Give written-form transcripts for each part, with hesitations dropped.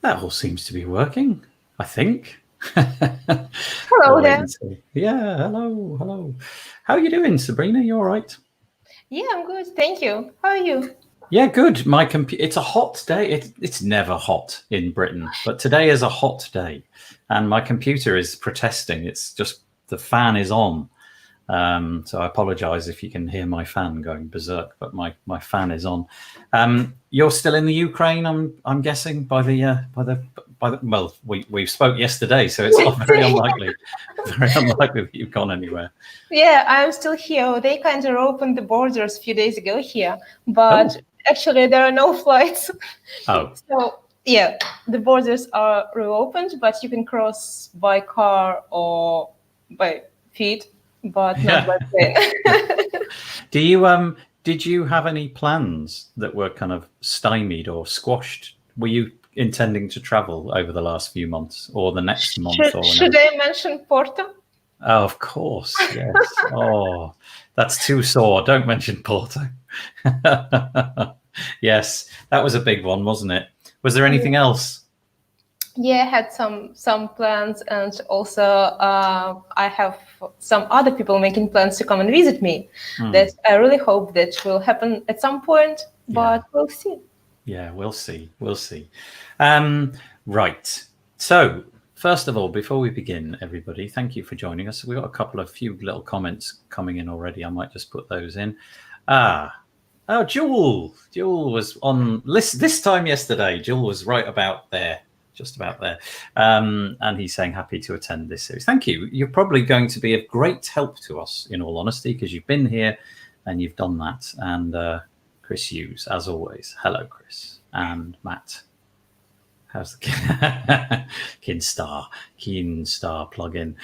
That all seems to be working, I think. Hello We'll wait there. and see. Yeah, hello, hello. How are you doing, Sabrina? You all right? Yeah, I'm good. Thank you. How are you? Yeah, good. My It's a hot day. It's never hot in Britain, but today is a hot day, and my computer is protesting. It's just the fan is on. So I apologise if you can hear my fan going berserk, but my fan is on. You're still in the Ukraine, I'm guessing by the well, we spoke yesterday, so it's very unlikely that you've gone anywhere. Yeah, I'm still here. They kind of opened the borders a few days ago here, but actually there are no flights. Oh, So yeah, the borders are reopened, but you can cross by car or by feet, but not by plane. do you did you have any plans that were kind of stymied or squashed? Were you intending to travel over the last few months or the next month? Should I mention Porto? Oh, of course, yes. Oh, that's too sore. Don't mention Porto. Yes, that was a big one, wasn't it? Was there anything else? Yeah, I had some plans, and also I have some other people making plans to come and visit me. That I really hope that will happen at some point, but we'll see. Yeah, we'll see. We'll see. Right. So, first of all, before we begin, everybody, thank you for joining us. We've got a few little comments coming in already. I might just put those in. Oh, Jewel was on this time yesterday. Jewel was right about there, just about there. And he's saying happy to attend this series. Thank you. You're probably going to be of great help to us, in all honesty, because you've been here and you've done that. And Chris Hughes, as always. Hello, Chris and Matt. How's the Kinstar plugin?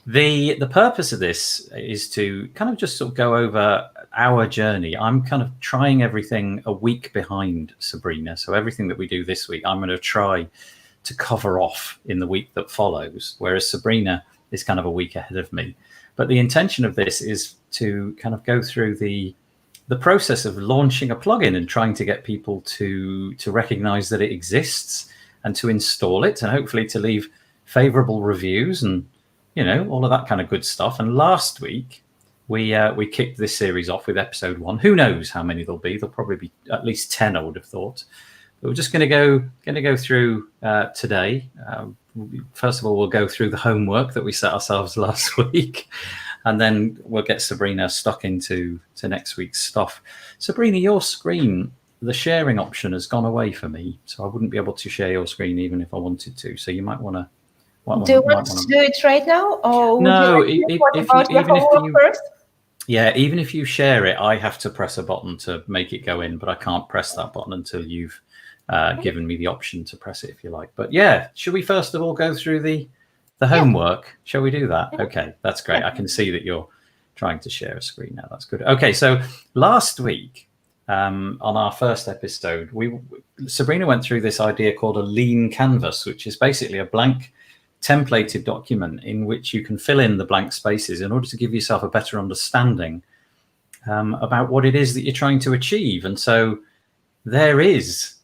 The purpose of this is to kind of just sort of go over our journey. I'm kind of trying everything a week behind Sabrina. So everything that we do this week, I'm going to try to cover off in the week that follows, whereas Sabrina is kind of a week ahead of me. But the intention of this is to kind of go through the process of launching a plugin and trying to get people to recognize that it exists and to install it and hopefully to leave favorable reviews and all of that kind of good stuff. And last week we kicked this series off with episode 1. Who knows how many there'll be? There'll probably be at least 10, I would have thought. But we're just going to go through today. First of all, we'll go through the homework that we set ourselves last week, and then we'll get Sabrina stuck into next week's stuff. Sabrina, your screen, the sharing option has gone away for me, so I wouldn't be able to share your screen even if I wanted to. So you might want to. Do you want to do it right now, or no? Even if you share it, I have to press a button to make it go in, but I can't press that button until you've given me the option to press it, if you like. But yeah, should we first of all go through the homework? Shall we do that? Okay, that's great. I can see that you're trying to share a screen now. That's good. Okay, so last week on our first episode, Sabrina went through this idea called a lean canvas, which is basically a blank templated document in which you can fill in the blank spaces in order to give yourself a better understanding about what it is that you're trying to achieve. And so there is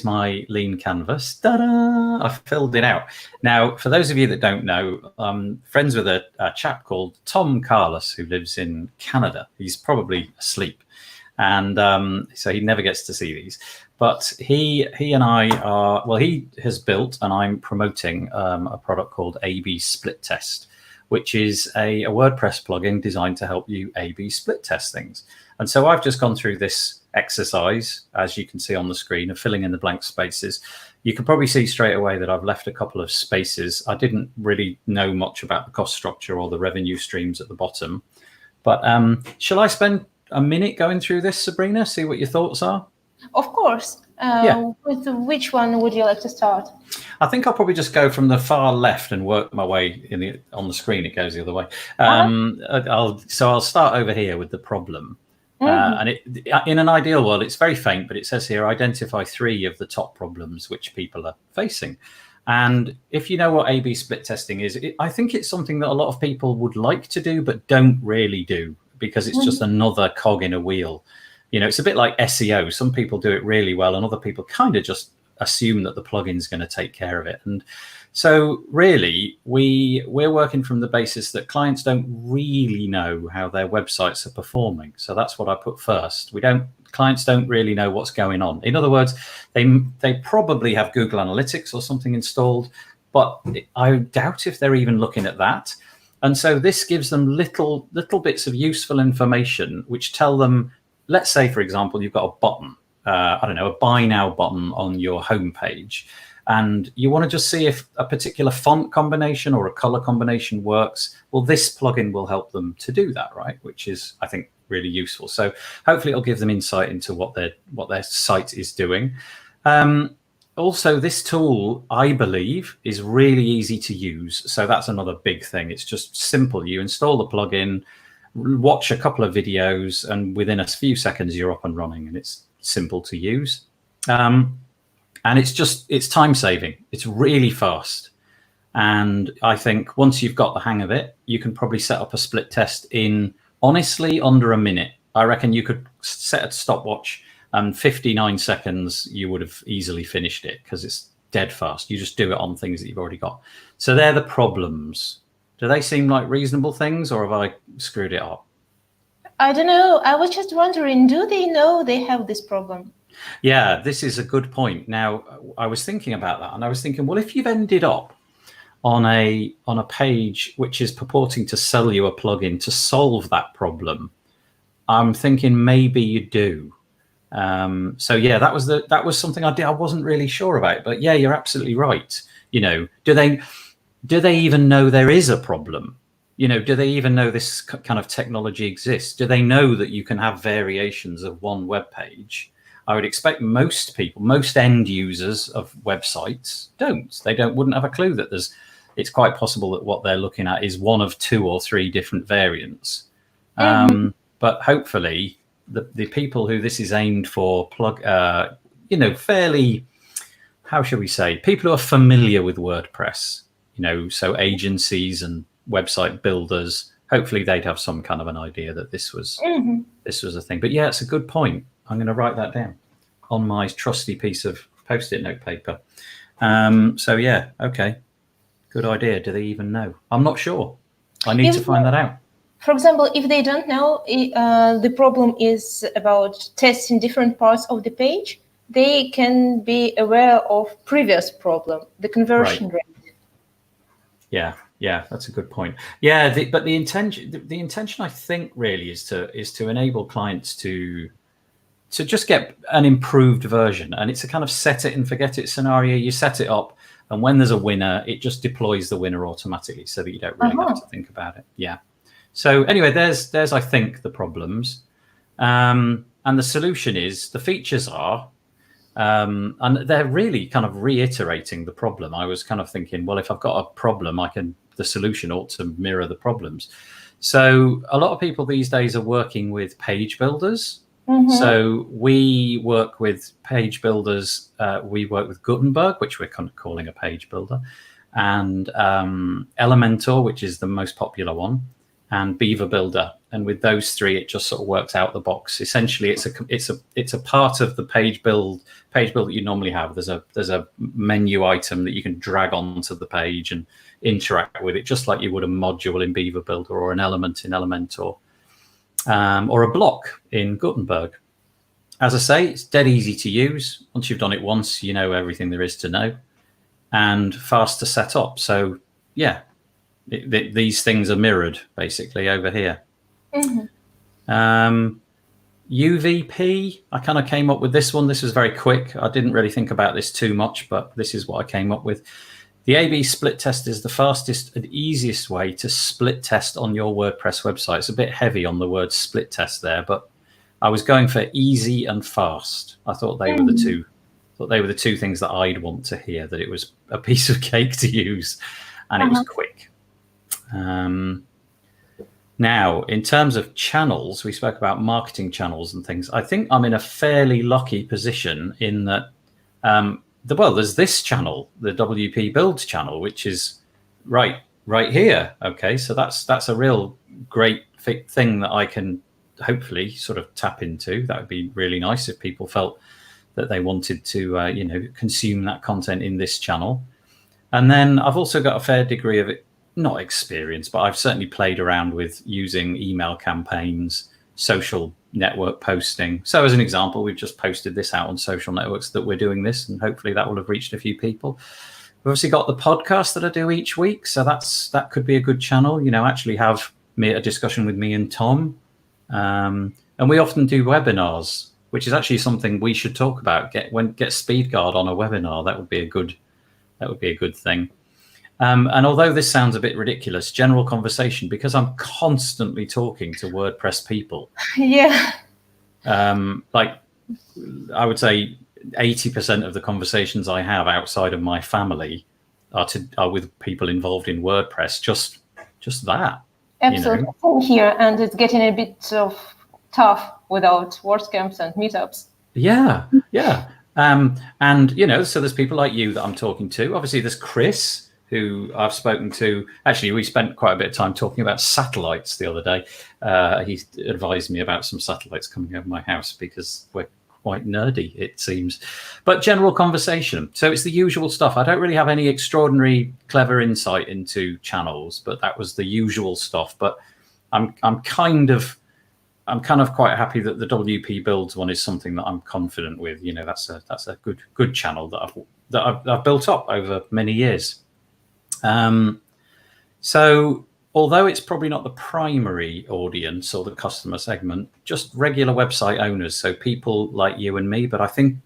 my lean canvas. Ta-da! I filled it out. Now, for those of you that don't know, I'm friends with a chap called Tom Carlos who lives in Canada. He's probably asleep, and so he never gets to see these. But he and I are, well, he has built and I'm promoting a product called A/B Split Test, which is a WordPress plugin designed to help you A/B split test things. And so I've just gone through this exercise, as you can see on the screen, of filling in the blank spaces. You can probably see straight away that I've left a couple of spaces. I didn't really know much about the cost structure or the revenue streams at the bottom. But shall I spend a minute going through this, Sabrina, see what your thoughts are? Of course. With which one would you like to start? I think I'll probably just go from the far left and work my way on the screen. It goes the other way. I'll start over here with the problem. And in an ideal world, it's very faint, but it says here, identify 3 of the top problems which people are facing. And if you know what A/B split testing is, I think it's something that a lot of people would like to do, but don't really do, because it's just another cog in a wheel. It's a bit like SEO. Some people do it really well and other people kind of just assume that the plugin's going to take care of it. And so really, we're working from the basis that clients don't really know how their websites are performing. So that's what I put first. Clients don't really know what's going on. In other words, they probably have Google Analytics or something installed, but I doubt if they're even looking at that. And so this gives them little bits of useful information which tell them, let's say, for example, you've got a button, I don't know, a buy now button on your homepage, and you want to just see if a particular font combination or a color combination works. Well, this plugin will help them to do that, right? Which is, I think, really useful. So hopefully it'll give them insight into what their site is doing. Also, this tool, I believe, is really easy to use. So that's another big thing. It's just simple. You install the plugin, watch a couple of videos, and within a few seconds, you're up and running, and it's simple to use. And it's time saving. It's really fast. And I think once you've got the hang of it, you can probably set up a split test in, honestly, under a minute. I reckon you could set a stopwatch, and 59 seconds, you would have easily finished it because it's dead fast. You just do it on things that you've already got. So they're the problems. Do they seem like reasonable things, or have I screwed it up? I don't know. I was just wondering, do they know they have this problem? Yeah, this is a good point. Now, I was thinking about that, and I was thinking, well, if you've ended up on a page which is purporting to sell you a plugin to solve that problem, I'm thinking maybe you do. So yeah, that was something I wasn't really sure about, but yeah, you're absolutely right. Do they even know there is a problem? Do they even know this kind of technology exists? Do they know that you can have variations of one web page? I would expect most people, most end users of websites wouldn't have a clue that it's quite possible that what they're looking at is one of 2 or 3 different variants. But hopefully the people who this is aimed for fairly, how shall we say, people who are familiar with WordPress, so agencies and website builders, hopefully they'd have some kind of an idea that this was a thing. But yeah, it's a good point. I'm going to write that down on my trusty piece of Post-it note paper. So yeah, okay, good idea. Do they even know? I'm not sure. I need to find that out. For example, if they don't know the problem is about testing different parts of the page, they can be aware of previous problem, the conversion rate. Yeah, that's a good point. Yeah, but the intention I think really is to enable clients to just get an improved version, and it's a kind of set it and forget it scenario. You set it up, and when there's a winner, it just deploys the winner automatically, so that you don't really have to think about it. Yeah. So anyway, there's I think the problems, and the solution is the features are, and they're really kind of reiterating the problem. I was kind of thinking, well, if I've got a problem, the solution ought to mirror the problems. So a lot of people these days are working with page builders. So we work with page builders. We work with Gutenberg, which we're kind of calling a page builder, and Elementor, which is the most popular one, and Beaver Builder. And with those 3, it just sort of works out the box. Essentially, it's a part of the page build that you normally have. There's a menu item that you can drag onto the page and interact with it, just like you would a module in Beaver Builder or an element in Elementor, or a block in Gutenberg. As I say, it's dead easy to use. Once you've done it once, you know everything there is to know, and fast to set up. So yeah, these things are mirrored basically over here. UVP, I kind of came up with this one. This was very quick. I didn't really think about this too much, but this is what I came up with. The A/B split test is the fastest and easiest way to split test on your WordPress website. It's a bit heavy on the word split test there, but I was going for easy and fast. I thought they were the two. They were the 2 things that I'd want to hear, that it was a piece of cake to use, and it was quick. Now, in terms of channels, we spoke about marketing channels and things. I think I'm in a fairly lucky position in that, there's this channel, the WP Builds channel, which is right here. Okay, so that's a real great thing that I can hopefully sort of tap into. That would be really nice if people felt that they wanted to, consume that content in this channel. And then I've also got a fair degree of not experience, but I've certainly played around with using email campaigns, social network posting. So as an example, we've just posted this out on social networks that we're doing this, and hopefully that will have reached a few people. We've obviously got the podcast that I do each week, so that could be a good channel. Actually have a discussion with me and Tom, and we often do webinars, which is actually something we should talk about. Get SpeedGuard on a webinar. That would be a good thing. And although this sounds a bit ridiculous, general conversation, because I'm constantly talking to WordPress people. Yeah. Like I would say 80% of the conversations I have outside of my family are with people involved in WordPress. Just that. Absolutely. Same here, and it's getting a bit tough without WordCamps and meetups. Yeah. And so there's people like you that I'm talking to. Obviously, there's Chris, who I've spoken to. Actually, we spent quite a bit of time talking about satellites the other day. He advised me about some satellites coming over my house because we're quite nerdy, it seems. But general conversation. So it's the usual stuff. I don't really have any extraordinary, clever insight into channels, but that was the usual stuff. But I'm kind of quite happy that the WP Builds one is something that I'm confident with. That's a good channel that I've built up over many years. So although it's probably not the primary audience or the customer segment, just regular website owners, so people like you and me, but I think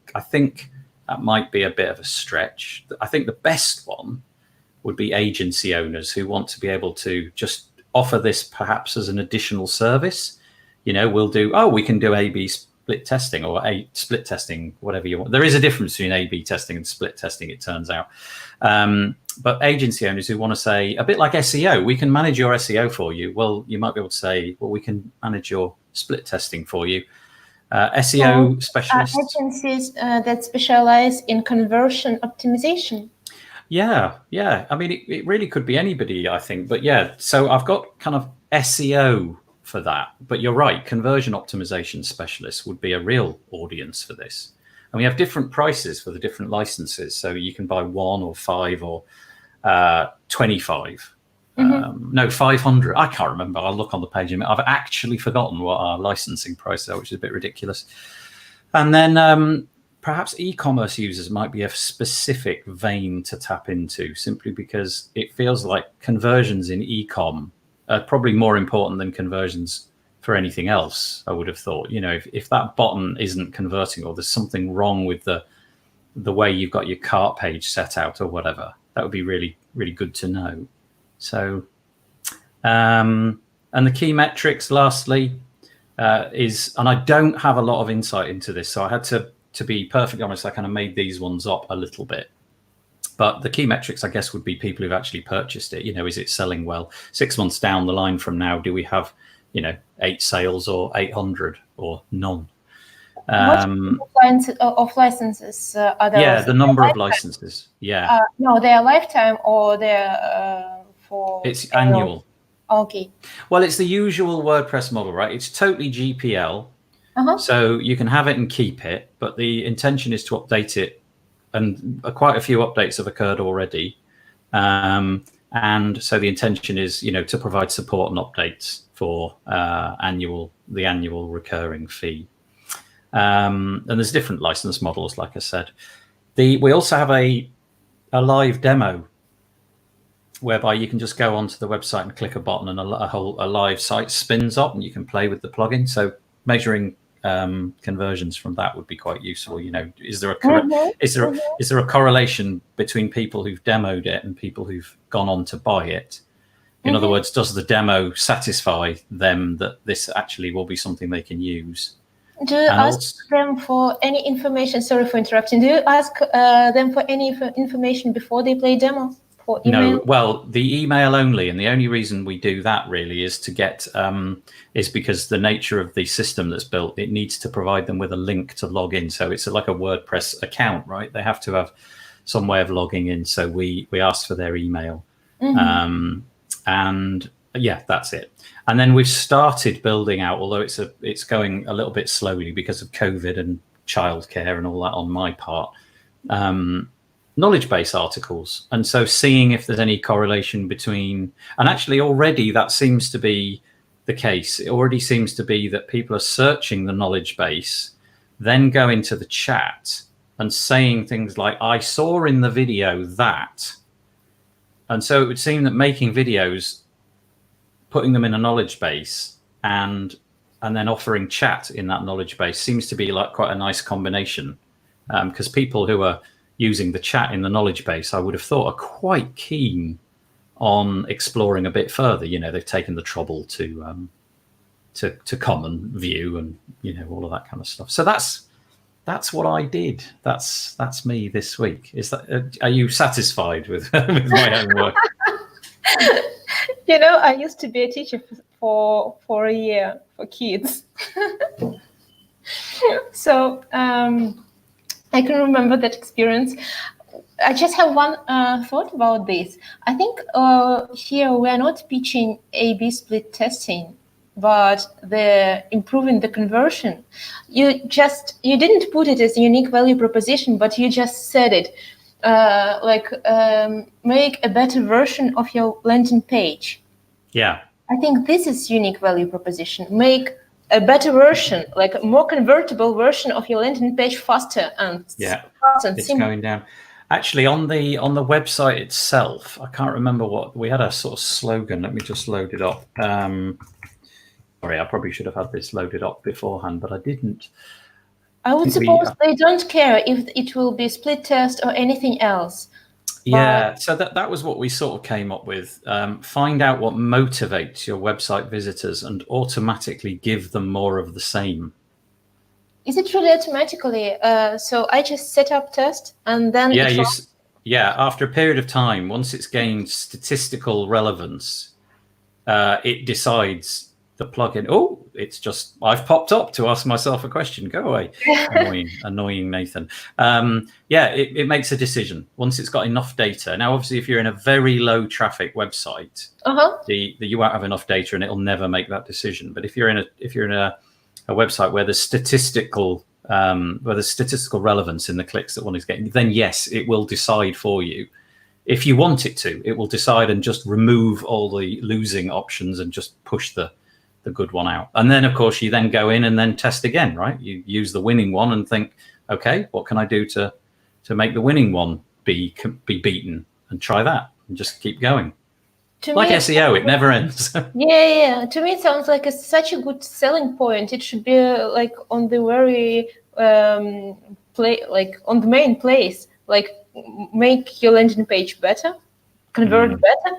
that might be a bit of a stretch. I think the best one would be agency owners who want to be able to just offer this perhaps as an additional service. We can do A/B split testing or split testing, whatever you want. There is a difference between A/B testing and split testing, it turns out. But agency owners who want to say, a bit like SEO, we can manage your SEO for you. Well, you might be able to say, well, we can manage your split testing for you. SEO specialists. Agencies that specialize in conversion optimization. Yeah. I mean, it really could be anybody, I think. But yeah, so I've got kind of SEO for that. But you're right, conversion optimization specialists would be a real audience for this. And we have different prices for the different licenses. So you can buy 1 or 5 or 25. No, 500. I can't remember. I'll look on the page. I've actually forgotten what our licensing price are, which is a bit ridiculous. And then perhaps e-commerce users might be a specific vein to tap into, simply because it feels like conversions in e-com are probably more important than conversions for anything else, I would have thought. If that button isn't converting, or there's something wrong with the way you've got your cart page set out or whatever, that would be really, really good to know. So, and the key metrics, lastly, is, and I don't have a lot of insight into this, so I had to be perfectly honest, I kind of made these ones up a little bit. But the key metrics, I guess, would be people who've actually purchased it. Is it selling well? 6 months down the line from now, do we have 8 sales or 800 or none? What kinds of licenses are there? Yeah, the number of licenses. Yeah. No, they are lifetime, or they're for... It's annual. Okay. Well, it's the usual WordPress model, right? It's totally GPL. So you can have it and keep it, but the intention is to update it. And quite a few updates have occurred already. And so the intention is, to provide support and updates for the annual recurring fee. And there's different license models, like I said. We also have a live demo whereby you can just go onto the website and click a button, and a live site spins up, and you can play with the plugin. So measuring conversions from that would be quite useful. Is there a correlation between people who've demoed it and people who've gone on to buy it? In other words, does the demo satisfy them that this actually will be something they can use? Do you ask them for any information? Sorry for interrupting. Do you ask them for any information before they play demo? For email? No, well, the email only, and the only reason we do that really is to get is because the nature of the system that's built, it needs to provide them with a link to log in. So it's like a WordPress account, right? They have to have some way of logging in. So we ask for their email, and yeah, that's it. And then we've started building out, although it's going a little bit slowly because of COVID and childcare and all that on my part. Knowledge base articles, and so seeing if there's any correlation between, and actually already that seems to be the case. It already seems to be that people are searching the knowledge base, then go into the chat and saying things like, I saw in the video that. And so it would seem that making videos, putting them in a knowledge base and then offering chat in that knowledge base seems to be like quite a nice combination, because people who are using the chat in the knowledge base, I would have thought, are quite keen on exploring a bit further. You know, they've taken the trouble to come and view and, you know, all of that kind of stuff. So that's what I did. That's me this week. Is that? Are you satisfied with with my homework? You know, I used to be a teacher for a year for kids. So I can remember that experience. I just have one thought about this. I think here we are not pitching A/B split testing, but the improving the conversion. You didn't put it as a unique value proposition, but you just said it, make a better version of your landing page. Yeah. I think this is unique value proposition. Make a better version, like a more convertible version of your landing page, faster and it's going down. Actually, on the website itself, I can't remember what we had, a sort of slogan. Let me just load it up. Sorry, I probably should have had this loaded up beforehand, but I didn't. I would suppose they don't care if it will be split test or anything else. Yeah, so that was what we sort of came up with. Find out what motivates your website visitors and automatically give them more of the same. Is it really automatically? So I just set up test and then after a period of time, once it's gained statistical relevance, it decides the plugin. Oh, it's just, I've popped up to ask myself a question. Go away. Annoying Nathan. It makes a decision once it's got enough data. Now, obviously, if you're in a very low traffic website, you won't have enough data and it'll never make that decision. But if you're in a website where there's statistical relevance in the clicks that one is getting, then yes, it will decide for you. If you want it to, it will decide and just remove all the losing options and just push the good one out. And then, of course, you then go in and then test again, right? You use the winning one and think, okay, what can I do to make the winning one be beaten, and try that and just keep going. Like SEO, it never ends. Yeah. To me, it sounds like such a good selling point. It should be like on the very on the main place, like make your landing page better, convert better,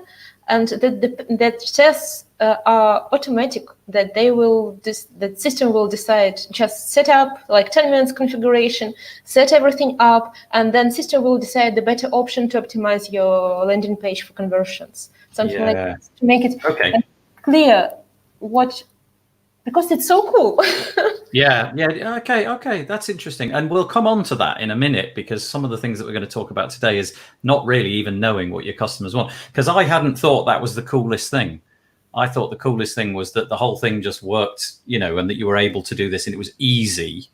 and that tests are automatic. That that system will decide. Just set up like 10 minutes configuration, set everything up, and then system will decide the better option to optimize your landing page for conversions. Something like that, to make it clear because it's so cool. Okay, that's interesting. And we'll come on to that in a minute, because some of the things that we're going to talk about today is not really even knowing what your customers want. Because I hadn't thought that was the coolest thing. I thought the coolest thing was that the whole thing just worked, and that you were able to do this and it was easy.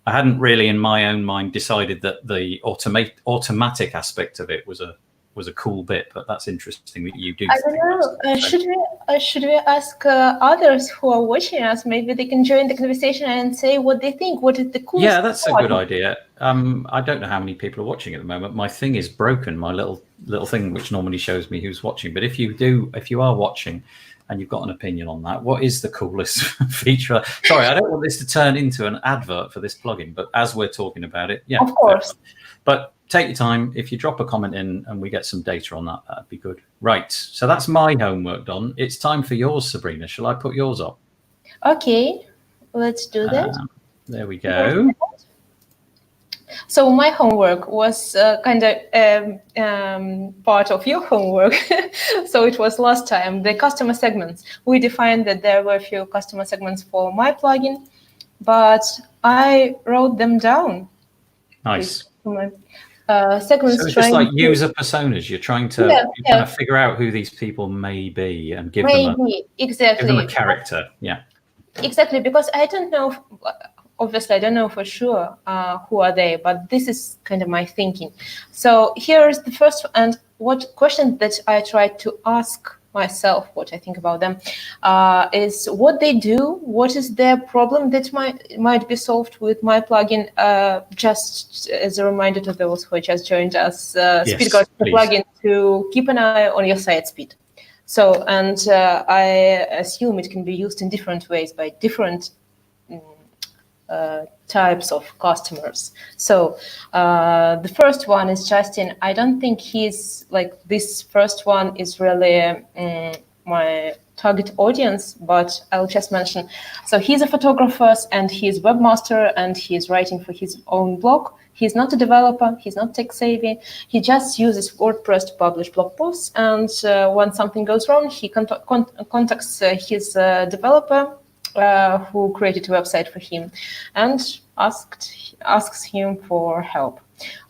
I hadn't really in my own mind decided that the automatic aspect of it was a cool bit, but that's interesting that you do. I don't know. Should we ask others who are watching us? Maybe they can join the conversation and say what they think. What is the coolest? Yeah, that's a good idea. I don't know how many people are watching at the moment. My thing is broken. My little thing which normally shows me who's watching. But if you are watching and you've got an opinion on that, what is the coolest feature? Sorry, I don't want this to turn into an advert for this plugin, but as we're talking about it, yeah, of course. But take your time. If you drop a comment in and we get some data on that, that'd be good. Right. So that's my homework done. It's time for yours, Sabrina. Shall I put yours up? Okay, let's do that. There we go. So my homework was kind of part of your homework. So it was last time, the customer segments. We defined that there were a few customer segments for my plugin, but I wrote them down. Nice. Segments. So it's just like user personas. You're trying to kind of figure out who these people may be and give them a character. Yeah. Exactly, because I don't know obviously I don't know for sure who are they, but this is kind of my thinking. So here's the first, and what question that I try to ask myself, what I think about them, is what they do, what is their problem that might be solved with my plugin. Just as a reminder to those who just joined us, Speed Guard is a plugin to keep an eye on your site speed. So, and I assume it can be used in different ways by different types of customers. So the first one is Justin. I don't think he's like, this first one is really my target audience, but I'll just mention. So he's a photographer and he's webmaster and he's writing for his own blog. He's not a developer, he's not tech savvy. He just uses WordPress to publish blog posts. And when something goes wrong, he contacts his developer who created a website for him and asks him for help.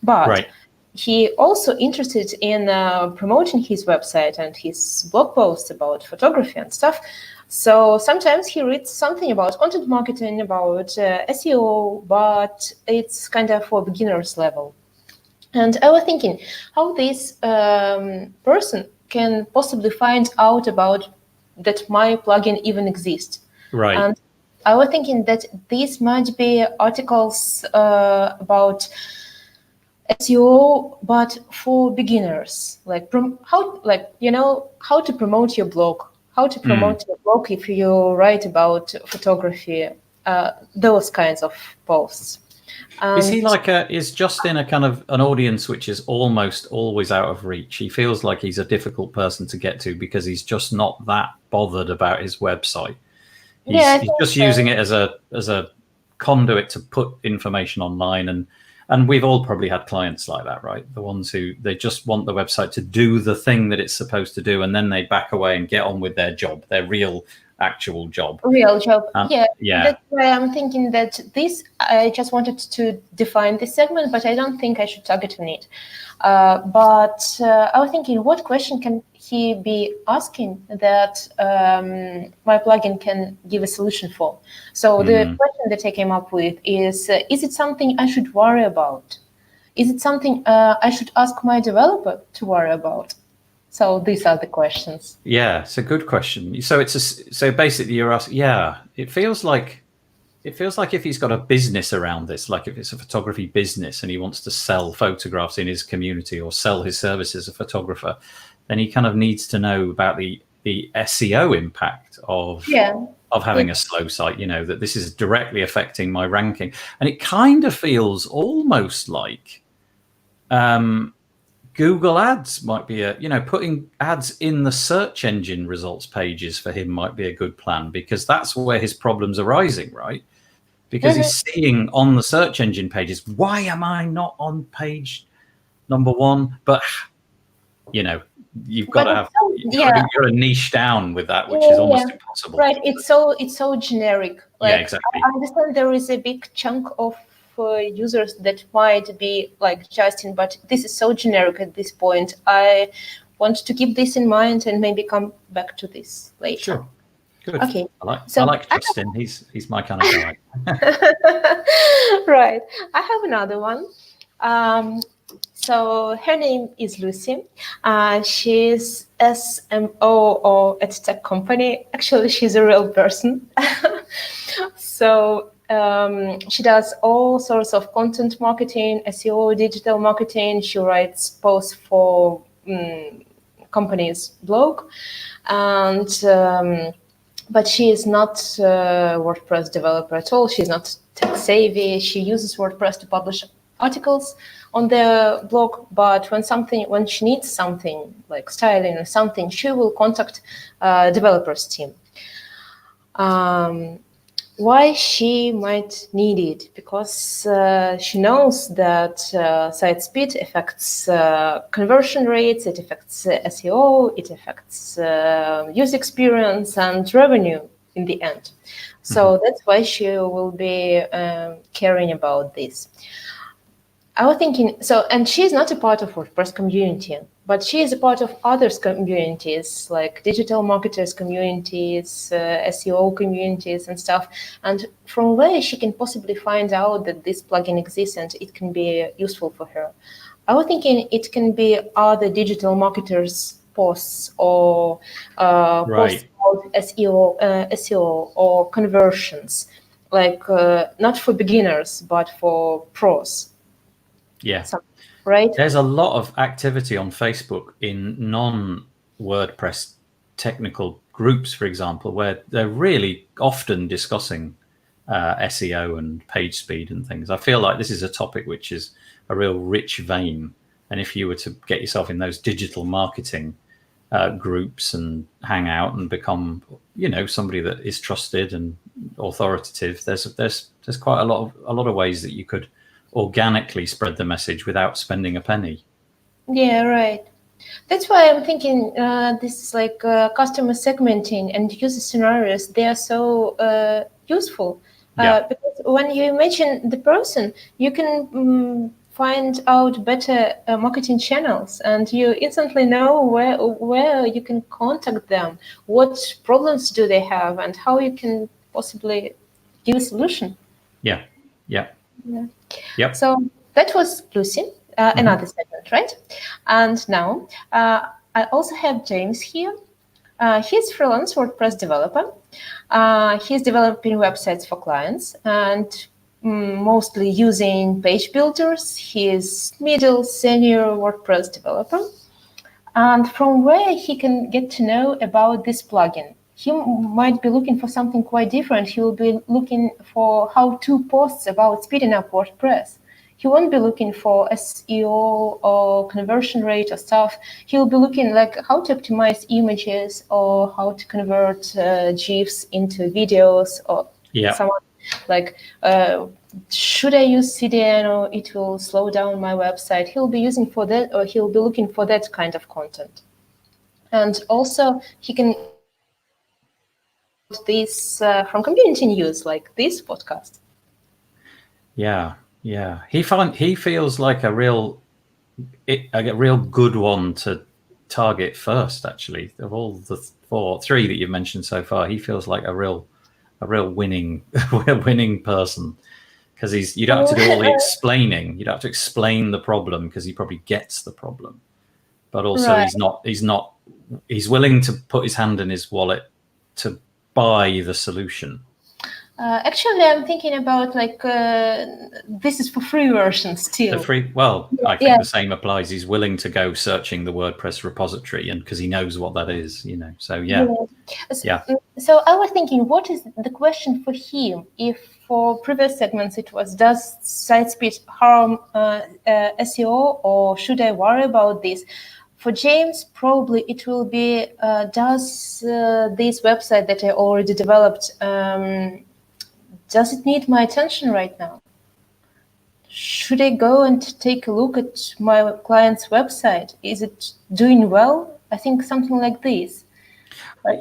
But he also interested in promoting his website and his blog posts about photography and stuff. So sometimes he reads something about content marketing, about SEO, but it's kind of for beginners level. And I was thinking how this person can possibly find out about that my plugin even exists. Right. And I was thinking that these might be articles about SEO, but for beginners, like how to promote your blog, how to promote your blog if you write about photography, those kinds of posts. Is he like is Justin a kind of an audience which is almost always out of reach? He feels like he's a difficult person to get to because he's just not that bothered about his website. He's just using it as a conduit to put information online, and we've all probably had clients like that, right? The ones who they just want the website to do the thing that it's supposed to do, and then they back away and get on with their job, their actual job. Yeah. That's why I'm thinking that I just wanted to define this segment, but I don't think I should target on it. But I was thinking, what question can he be asking that my plugin can give a solution for? So the question that I came up with is it something I should worry about? Is it something I should ask my developer to worry about? So these are the questions. Yeah, it's a good question. So so basically you're asking, it feels like if he's got a business around this, like if it's a photography business and he wants to sell photographs in his community or sell his services as a photographer, then he kind of needs to know about the SEO impact of having a slow site, that this is directly affecting my ranking. And it kind of feels almost like Google ads might be putting ads in the search engine results pages for him might be a good plan, because that's where his problem's arising, right? Because he's seeing on the search engine pages, why am I not on page number 1? But, you've got to have, you've got to niche down with that, which is almost impossible. Right. It's so generic. Like, exactly. I understand there is a big chunk of users that might be like Justin, but this is so generic at this point. I want to keep this in mind and maybe come back to this later. Sure. Good. Okay. I like Justin. He's my kind of guy. Right. I have another one. So her name is Lucy. She's SMO at a tech company. Actually, she's a real person. So she does all sorts of content marketing, SEO, digital marketing. She writes posts for companies' blog, and but she is not a WordPress developer at all. She's not tech savvy. She uses WordPress to publish articles on the blog, but when she needs something like styling or something, she will contact developers team. Why she might need it? Because she knows that site speed affects conversion rates, it affects SEO, it affects user experience and revenue in the end. So that's why she will be caring about this. I was thinking, so, and she's not a part of WordPress community, but she is a part of others communities, like digital marketers communities, SEO communities and stuff. And from where she can possibly find out that this plugin exists and it can be useful for her. I was thinking it can be other digital marketers posts or posts about SEO or conversions, like not for beginners, but for pros. Yeah. Right. There's a lot of activity on Facebook in non-WordPress technical groups, for example, where they're really often discussing SEO and page speed and things. I feel like this is a topic which is a real rich vein. And if you were to get yourself in those digital marketing groups and hang out and become, somebody that is trusted and authoritative, there's quite a lot of ways that you could organically spread the message without spending a penny. Yeah, right. That's why I'm thinking this is like customer segmenting and user scenarios. They are so useful because when you mention the person, you can find out better marketing channels, and you instantly know where you can contact them, what problems do they have, and how you can possibly give a solution. Yeah. So that was Lucy, another segment, right? And now I also have James here. He's a freelance WordPress developer. He's developing websites for clients and mostly using page builders. He's middle senior WordPress developer. And from where he can get to know about this plugin, he might be looking for something quite different. He will be looking for how-to posts about speeding up WordPress. He won't be looking for SEO or conversion rate or stuff. He'll be looking like how to optimize images or how to convert GIFs into videos or someone like, should I use CDN or it will slow down my website? He'll be using for that, or he'll be looking for that kind of content. And also he can this from community news like this podcast. Yeah. He feels like a real good one to target first. Actually, of all the three that you've mentioned so far, he feels like a real winning person, because you don't have to do all the explaining. You don't have to explain the problem because he probably gets the problem, but also he's willing to put his hand in his wallet to buy the solution. Actually, I'm thinking about like this is for free version still. I think the same applies. He's willing to go searching the WordPress repository, and because he knows what that is, So So I was thinking, what is the question for him? If for previous segments it was, does site speed harm SEO, or should I worry about this? For James, probably it will be, does this website that I already developed, does it need my attention right now? Should I go and take a look at my client's website? Is it doing well? I think something like this.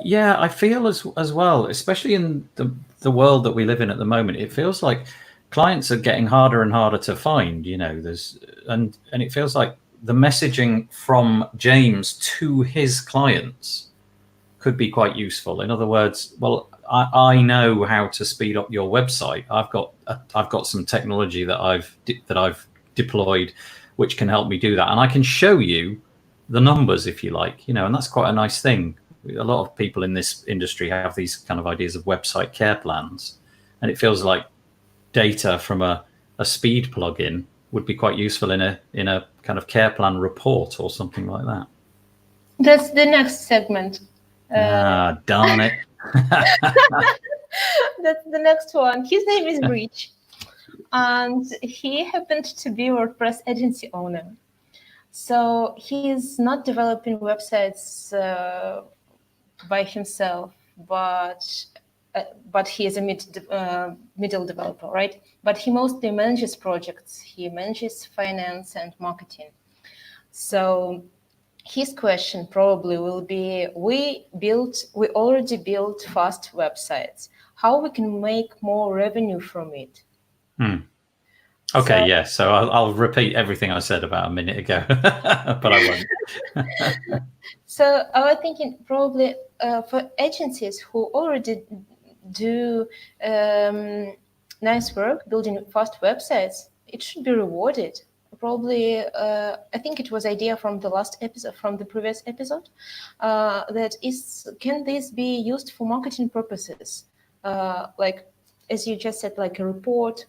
Yeah, I feel as well, especially in the world that we live in at the moment, it feels like clients are getting harder and harder to find. And it feels like the messaging from James to his clients could be quite useful. In other words, well, I know how to speed up your website. I've got some technology that I've deployed, which can help me do that, and I can show you the numbers if you like. And that's quite a nice thing. A lot of people in this industry have these kind of ideas of website care plans, and it feels like data from a speed plugin would be quite useful in a kind of care plan report or something like that. That's the next segment. Darn it. That's the next one. His name is Rich, and he happened to be a WordPress agency owner. So he's not developing websites by himself, but he is a middle developer, right? But he mostly manages projects. He manages finance and marketing. So his question probably will be, we already built fast websites. How we can make more revenue from it? Okay, So, yeah. So I'll repeat everything I said about a minute ago, but I won't. so I was thinking probably for agencies who already do nice work building fast websites, it should be rewarded. Probably, I think it was idea from the last episode, from the previous episode, that is, can this be used for marketing purposes? Like, as you just said, like a report,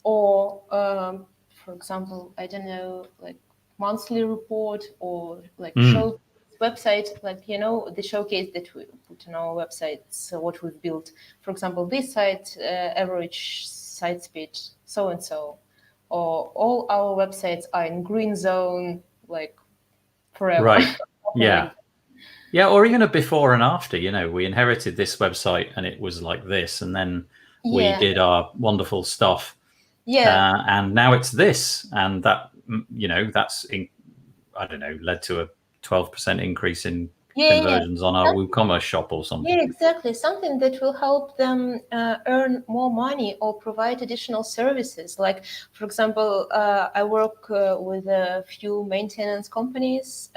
or for example, I don't know, like monthly report, or like show website, like, you know, the showcase that we put on our website, so what we've built. For example, this site, average site speed so and so, or all our websites are in green zone, like forever. Right. Yeah. Yeah, or even a before and after. You know, we inherited this website and it was like this, and then we Yeah. did our wonderful stuff, Yeah. and now it's this, and that, you know, that's I don't know, led to a 12% increase in Yeah. conversions on our WooCommerce shop or something. Yeah, exactly. Something that will help them earn more money or provide additional services. Like, for example, I work with a few maintenance companies,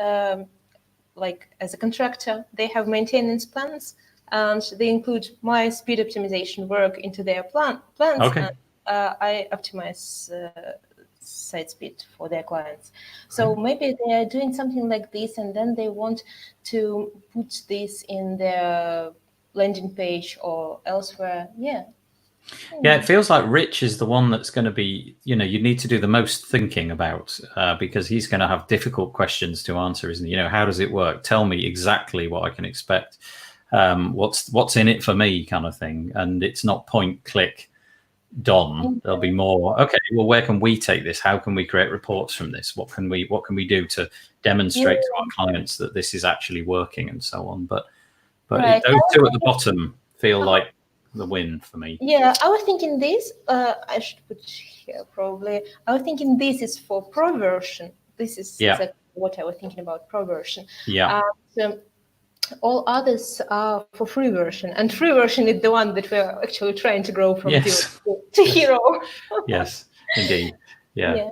like as a contractor. They have maintenance plans, and they include my speed optimization work into their plans. Okay. And I optimize site speed for their clients. So maybe they are doing something like this, and then they want to put this in their landing page or elsewhere. Yeah. Yeah, it feels like Rich is the one that's going to be, you know, you need to do the most thinking about, because he's going to have difficult questions to answer, isn't he? You know, how does it work? Tell me exactly what I can expect. What's in it for me, kind of thing. And it's not point, click, done. There'll be more. Okay, well, where can we take this? How can we create reports from this? What can we do to demonstrate to our clients that this is actually working, and so on? But Right. those two at the bottom feel like the win for me. Yeah, I was thinking this. I should put here probably. I was thinking this is for pro version. This is exactly what I was thinking about, pro version. Yeah. So all others are for free version, and free version is the one that we're actually trying to grow from zero to hero. Yes, indeed. Yeah.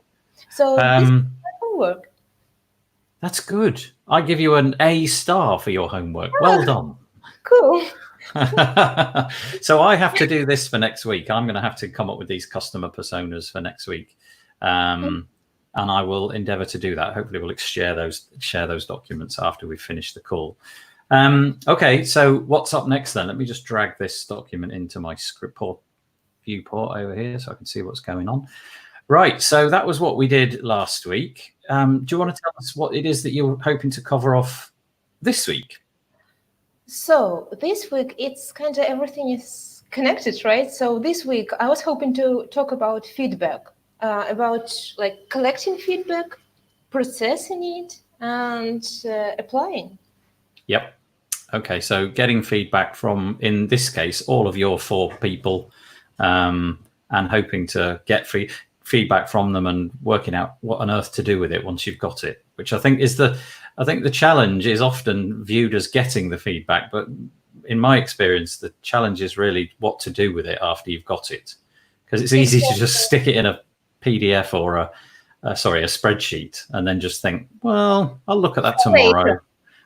So this is my homework. That's good. I give you an A star for your homework. Well done. Cool. So I have to do this for next week. I'm going to have to come up with these customer personas for next week, and I will endeavour to do that. Hopefully, we'll share those documents after we finish the call. Okay, so what's up next then? Let me just drag this document into my script viewport over here so I can see what's going on. Right, so that was what we did last week. Do you want to tell us what it is that you're hoping to cover off this week? So this week, it's kind of everything is connected, right? So this week, I was hoping to talk about feedback, about like collecting feedback, processing it, and applying. Yep. Okay, so getting feedback from, in this case, all of your 4 people, and hoping to get feedback from them and working out what on earth to do with it once you've got it, which I think is the challenge is often viewed as getting the feedback, but in my experience, the challenge is really what to do with it after you've got it, because it's easy to just stick it in a PDF or a spreadsheet and then just think, well, I'll look at that tomorrow.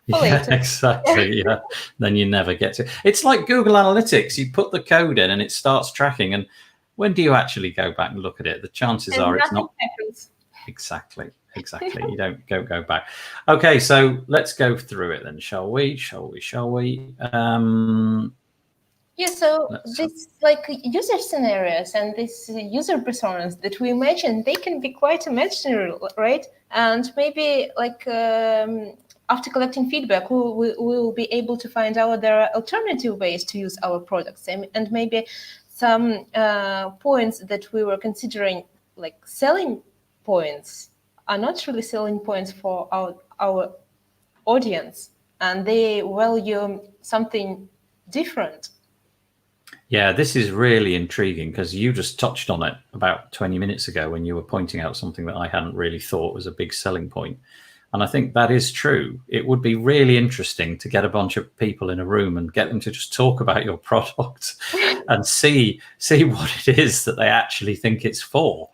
Yeah, exactly. Yeah, then you never get to. It's like Google Analytics. You put the code in and it starts tracking, and when do you actually go back and look at it? The chances are it's not. Happens. Exactly. You don't go back. Okay, so let's go through it then, shall we? Yeah, so this like user scenarios and these user personas that we imagine, they can be quite imaginary, right? And maybe like after collecting feedback, we will be able to find out there are alternative ways to use our products, and maybe some points that we were considering like selling points are not really selling points for our audience, and they value something different. Yeah, this is really intriguing because you just touched on it about 20 minutes ago when you were pointing out something that I hadn't really thought was a big selling point. And I think that is true. It would be really interesting to get a bunch of people in a room and get them to just talk about your product and see what it is that they actually think it's for.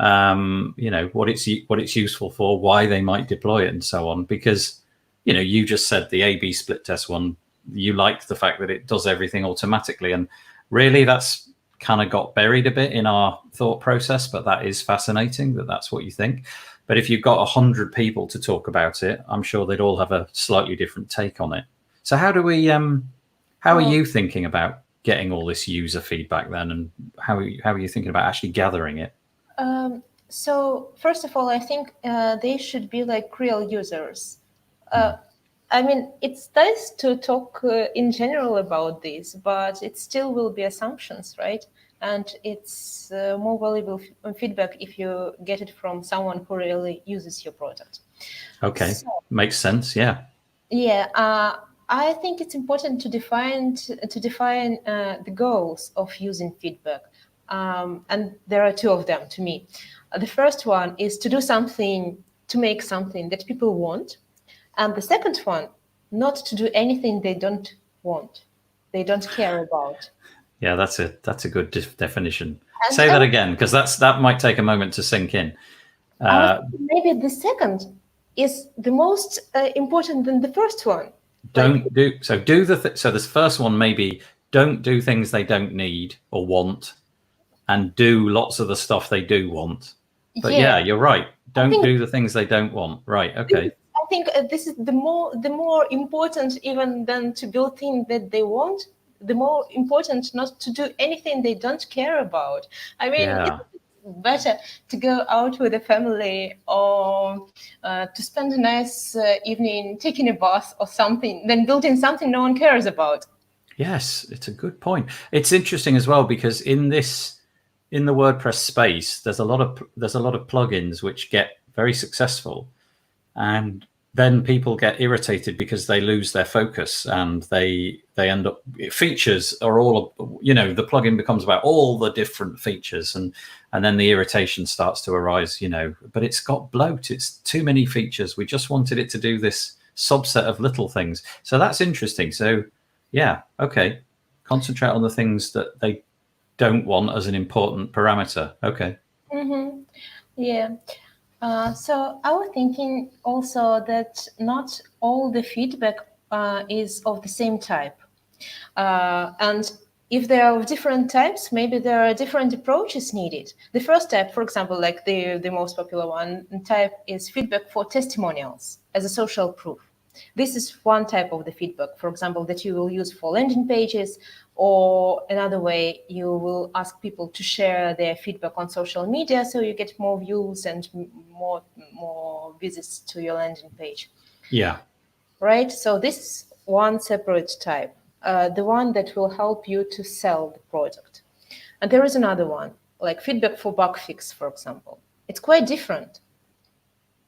what it's useful for, why they might deploy it, and so on. Because you just said the A/B split test one, you liked the fact that it does everything automatically, and really that's kind of got buried a bit in our thought process, but that is fascinating that that's what you think. But if you've got 100 people to talk about it, I'm sure they'd all have a slightly different take on it. So how are you thinking about getting all this user feedback then, and how are you thinking about actually gathering it? So first of all, I think they should be like real users. I mean, it's nice to talk in general about this, but it still will be assumptions, right? And it's more valuable feedback if you get it from someone who really uses your product. Okay, makes sense. Yeah. Yeah, I think it's important to define the goals of using feedback, and there are two of them to me. The first one is to do something, to make something that people want, and the second one, not to do anything they don't want, they don't care about. Yeah, that's a good definition. And say that again, because that might take a moment to sink in. Maybe the second is the most important than the first one. So this first one, maybe don't do things they don't need or want, and do lots of the stuff they do want. But yeah, you're right. Don't do the things they don't want. Right. Okay. I think this is the more important even than to build things that they want. The more important not to do anything they don't care about. I mean, it's better to go out with a family or to spend a nice evening taking a bath or something than building something no one cares about. Yes, it's a good point. It's interesting as well because in the WordPress space, there's a lot of plugins which get very successful, and then people get irritated because they lose their focus and they end up, features are all, the plugin becomes about all the different features, and then the irritation starts to arise, but it's got bloat. It's too many features. We just wanted it to do this subset of little things. So that's interesting. So yeah, okay. Concentrate on the things that they don't want as an important parameter. Okay. Mm-hmm. Yeah. So I was thinking also that not all the feedback is of the same type. And if there are different types, maybe there are different approaches needed. The first type, for example, like the most popular one type is feedback for testimonials as a social proof. This is one type of the feedback, for example, that you will use for landing pages, or another way, you will ask people to share their feedback on social media, so you get more views and more visits to your landing page. Yeah. Right. So this is one separate type, the one that will help you to sell the product. And there is another one, like feedback for bug fix, for example. It's quite different.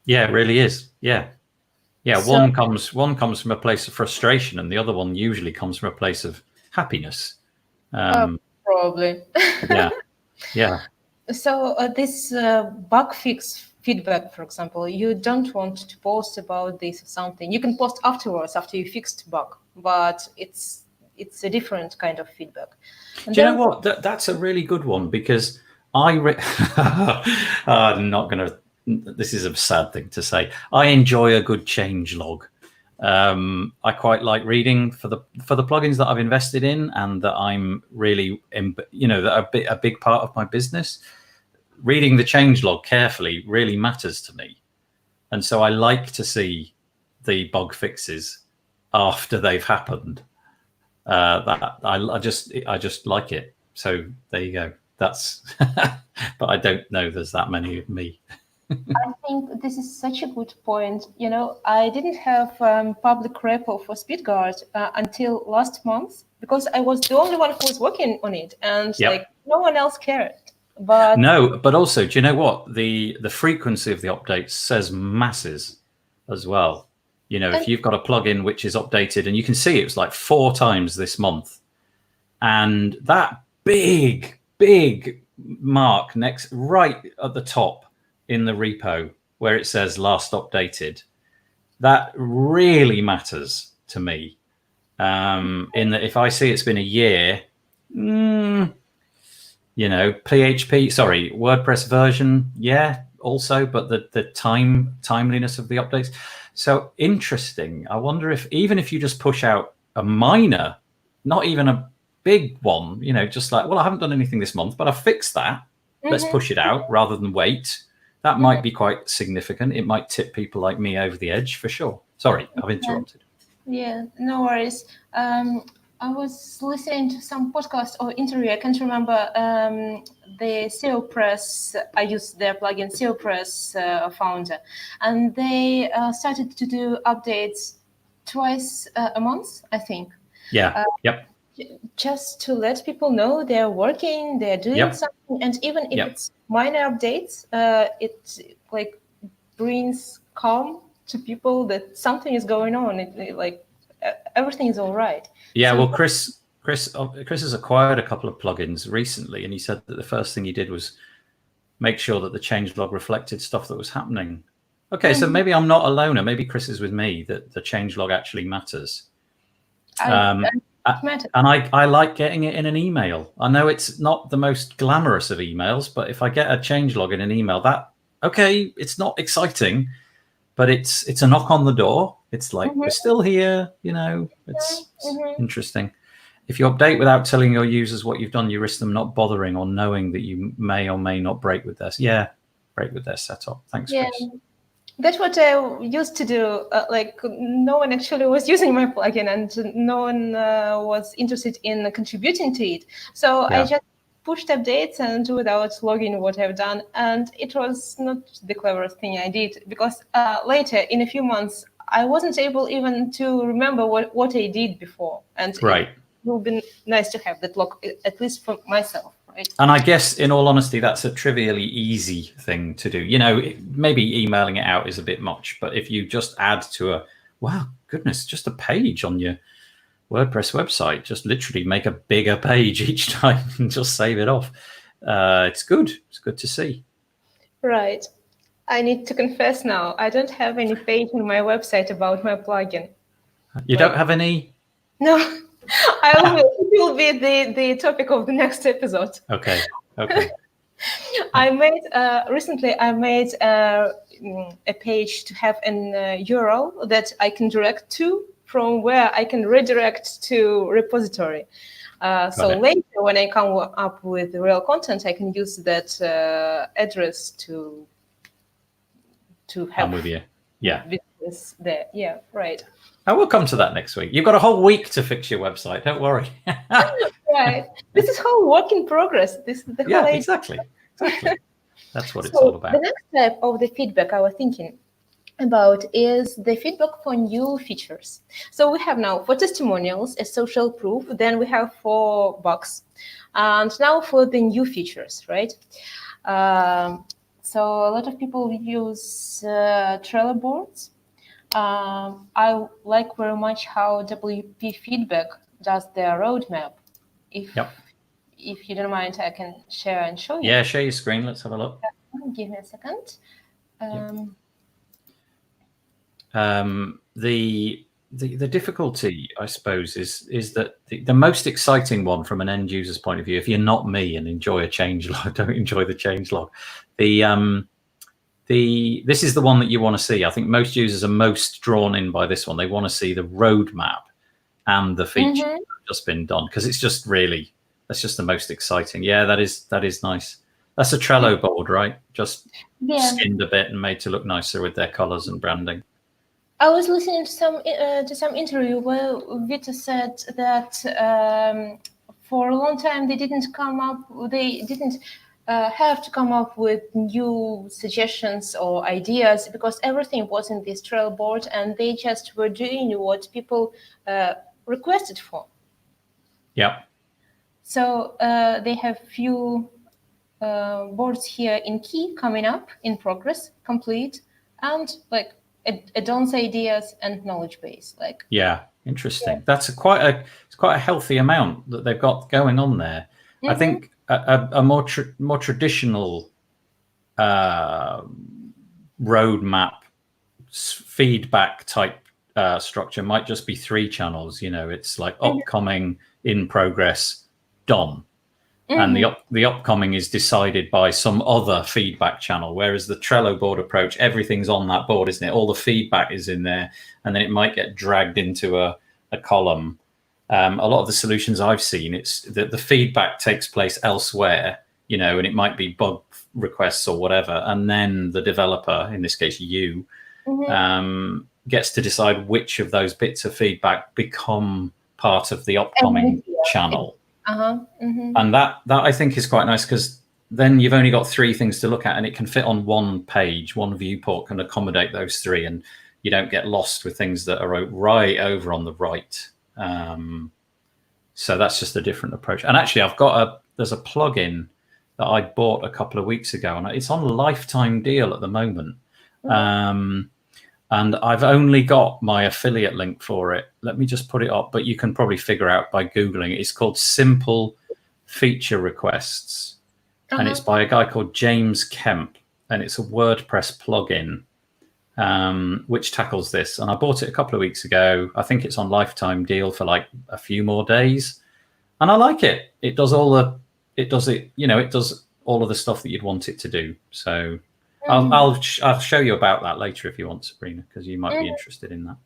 Yeah, it really is. Yeah. Yeah, so, one comes from a place of frustration, and the other one usually comes from a place of happiness. Probably. Yeah. So this bug fix feedback, for example, you don't want to post about this or something. You can post afterwards after you fixed bug, but it's a different kind of feedback. And do you know what? That's a really good one, because I'm not going to. This is a sad thing to say. I enjoy a good change log. I quite like reading for the plugins that I've invested in and that I'm really, that are a big part of my business. Reading the change log carefully really matters to me, and so I like to see the bug fixes after they've happened. That I just like it. So there you go. That's, but I don't know there's that many of me. I think this is such a good point. I didn't have public repo for SpeedGuard until last month, because I was the only one who was working on it, and no one else cared. But also, do you know what? The frequency of the updates says masses as well. If you've got a plugin which is updated, and you can see it was like 4 times this month, and that big mark right at the top in the repo where it says last updated, that really matters to me. In that if I see it's been a year, You know, WordPress version, yeah, also, but the timeliness of the updates. So interesting. I wonder if even if you just push out a minor, not even a big one, you know, just like, well, I haven't done anything this month, but I've fixed that. Let's push it out rather than wait. That might be quite significant. It might tip people like me over the edge for sure. Sorry, I've interrupted. Yeah, no worries. I was listening to some podcast or interview. I can't remember the SEO Press. I used their plugin SEO Press founder, and they started to do updates twice a month, I think. Yeah. Yep. Just to let people know they're working, they're doing something, and even if it's minor updates, it like brings calm to people that something is going on. Like everything is all right. Yeah. So, well, Chris has acquired a couple of plugins recently, and he said that the first thing he did was make sure that the changelog reflected stuff that was happening. Okay, so maybe I'm not alone, or maybe Chris is with me, that the changelog actually matters. And I like getting it in an email. I know it's not the most glamorous of emails, but if I get a changelog in an email, it's not exciting, but it's a knock on the door. It's like, we're still here, you know, it's interesting. If you update without telling your users what you've done, you risk them not bothering or knowing that you may or may not break with their setup. Thanks, Chris. That's what I used to do. Like no one actually was using my plugin, and no one was interested in contributing to it. So I just pushed updates and without logging what I've done. And it was not the cleverest thing I did, because later, in a few months, I wasn't able even to remember what I did before. And it would be nice to have that log, at least for myself. Right. And I guess, in all honesty, that's a trivially easy thing to do. You know, maybe emailing it out is a bit much, but if you just add to just a page on your WordPress website, just literally make a bigger page each time and just save it off. It's good. It's good to see. Right. I need to confess now, I don't have any page on my website about my plugin. You don't have any? No. It will be the topic of the next episode. Okay. Recently I made a page to have an URL that I can direct to, from where I can redirect to repository. So later, when I come up with real content, I can use that address to have. I'm with you. Yeah. Business there. Yeah. Right. I will come to that next week. You've got a whole week to fix your website. Don't worry. Right. This is whole work in progress. This is the whole idea. Exactly. That's what it's all about. The next type of the feedback I was thinking about is the feedback for new features. So we have now for testimonials a social proof, then we have for bugs, and now for the new features, right? So a lot of people use Trello boards. I like very much how WP Feedback does their roadmap. If you don't mind, I can share and show you. Yeah, share your screen. Let's have a look. Give me a second. The difficulty, I suppose, is that the most exciting one from an end user's point of view, if you're not me and enjoy a changelog, don't enjoy the changelog. This is the one that you want to see. I think most users are most drawn in by this one. They want to see the roadmap and the features that have just been done, because it's just that's just the most exciting. Yeah, that is nice. That's a Trello board, right? Just skinned a bit and made to look nicer with their colors and branding. I was listening to some interview where Vita said that for a long time they didn't have to come up with new suggestions or ideas, because everything was in this Trello board, and they just were doing what people requested for. Yeah. So they have few boards here in key coming up, in progress, complete, and like add-ons, ideas, and knowledge base. Like interesting. That's quite a healthy amount that they've got going on there. I think a more traditional roadmap feedback type structure might just be 3 channels. You know, it's like upcoming, in progress, done. and the upcoming is decided by some other feedback channel. Whereas the Trello board approach, everything's on that board, isn't it? All the feedback is in there, and then it might get dragged into a column. A lot of the solutions I've seen, it's that the feedback takes place elsewhere, and it might be bug requests or whatever, and then the developer, in this case you, gets to decide which of those bits of feedback become part of the upcoming channel. And that I think is quite nice, because then you've only got 3 things to look at, and it can fit on one page. One viewport can accommodate those 3, and you don't get lost with things that are right over on the right. So that's just a different approach. And actually, there's a plugin that I bought a couple of weeks ago, and it's on a lifetime deal at the moment. And I've only got my affiliate link for it. Let me just put it up, but you can probably figure out by Googling it. It's called Simple Feature Requests. And it's by a guy called James Kemp. And it's a WordPress plugin, which tackles this. And I bought it a couple of weeks ago. I think it's on lifetime deal for like a few more days. And I like it. It does all of the stuff that you'd want it to do. So I'll show you about that later if you want, Sabrina, because you might be interested in that.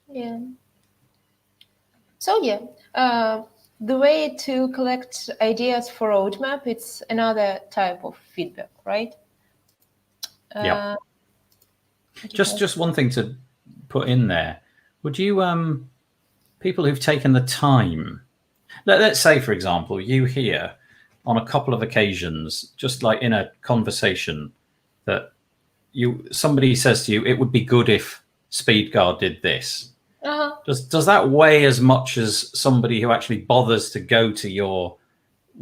Yeah. So the way to collect ideas for roadmap, it's another type of feedback, right? Yeah. Just one thing to put in there. Would you people who've taken the time, let's say, for example, you hear on a couple of occasions, just like in a conversation, that somebody says to you, it would be good if SpeedGuard did this. Does that weigh as much as somebody who actually bothers to go to your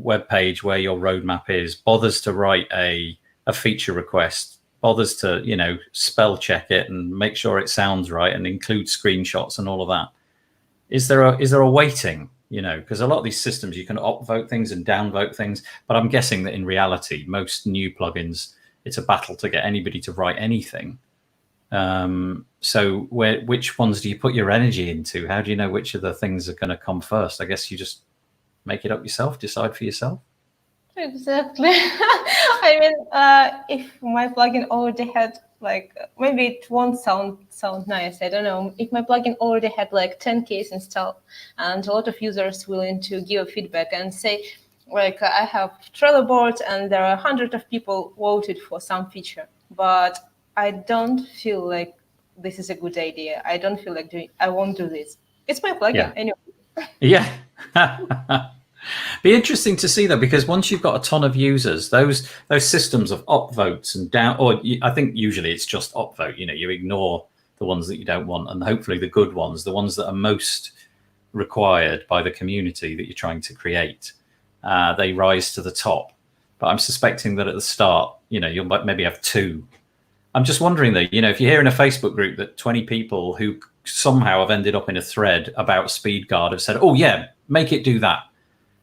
webpage where your roadmap is, bothers to write a feature request, bothers to spell check it and make sure it sounds right and include screenshots and all of that? Is there a weighting? Because a lot of these systems, you can upvote things and downvote things, but I'm guessing that in reality, most new plugins, it's a battle to get anybody to write anything. So which ones do you put your energy into? How do you know which of the things are going to come first? I guess you just make it up yourself, decide for yourself. Exactly. I mean, if my plugin already had maybe it won't sound nice. I don't know. If my plugin already had 10 cases installed and a lot of users willing to give feedback and say, I have Trello board and there are hundreds of people voted for some feature, but I don't feel like this is a good idea. I don't feel like I won't do this. It's my plugin anyway. Yeah. Be interesting to see though, because once you've got a ton of users, those systems of upvotes and down, or I think usually it's just upvote. You ignore the ones that you don't want, and hopefully the good ones, the ones that are most required by the community that you're trying to create, they rise to the top. But I'm suspecting that at the start, you'll maybe have 2. I'm just wondering though, if you hear in a Facebook group that 20 people who somehow have ended up in a thread about SpeedGuard have said, oh yeah, make it do that.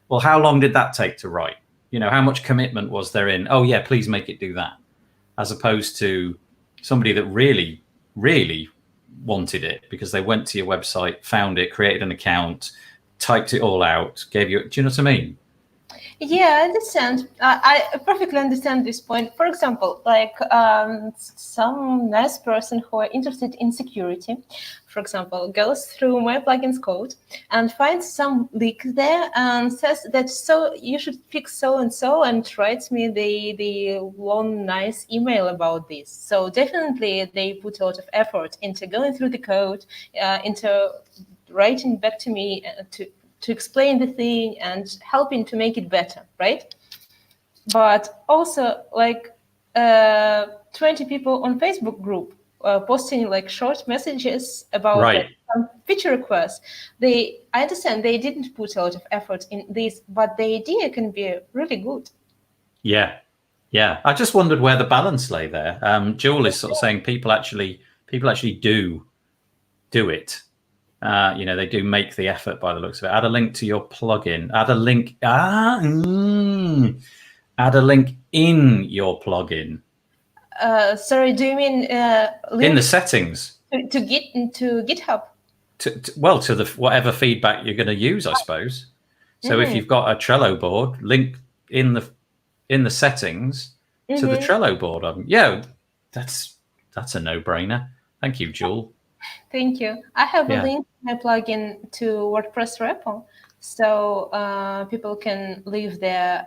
Well, how long did that take to write? How much commitment was there in, oh yeah, please make it do that, as opposed to somebody that really, really wanted it because they went to your website, found it, created an account, typed it all out, gave you, do you know what I mean? Yeah, I understand. I perfectly understand this point. For example, some nice person who are interested in security, for example, goes through my plugin's code and finds some leak there and says that so you should fix so and writes me the long nice email about this. So definitely they put a lot of effort into going through the code, into writing back to me to explain the thing and helping to make it better, right? But also 20 people on Facebook group posting short messages about some feature requests. I understand they didn't put a lot of effort in this, but the idea can be really good. Yeah. I just wondered where the balance lay there. Jewel is sort of saying people actually do it. They do make the effort by the looks of it. Add a link to your plugin. Add a link. Add a link in your plugin. Sorry, do you mean link in the settings to GitHub? To the whatever feedback you're going to use, I suppose. So if you've got a Trello board, link in the settings to the Trello board. Yeah, that's a no-brainer. Thank you, Jewel. Thank you. I have a link in my plugin to WordPress repo, so people can leave their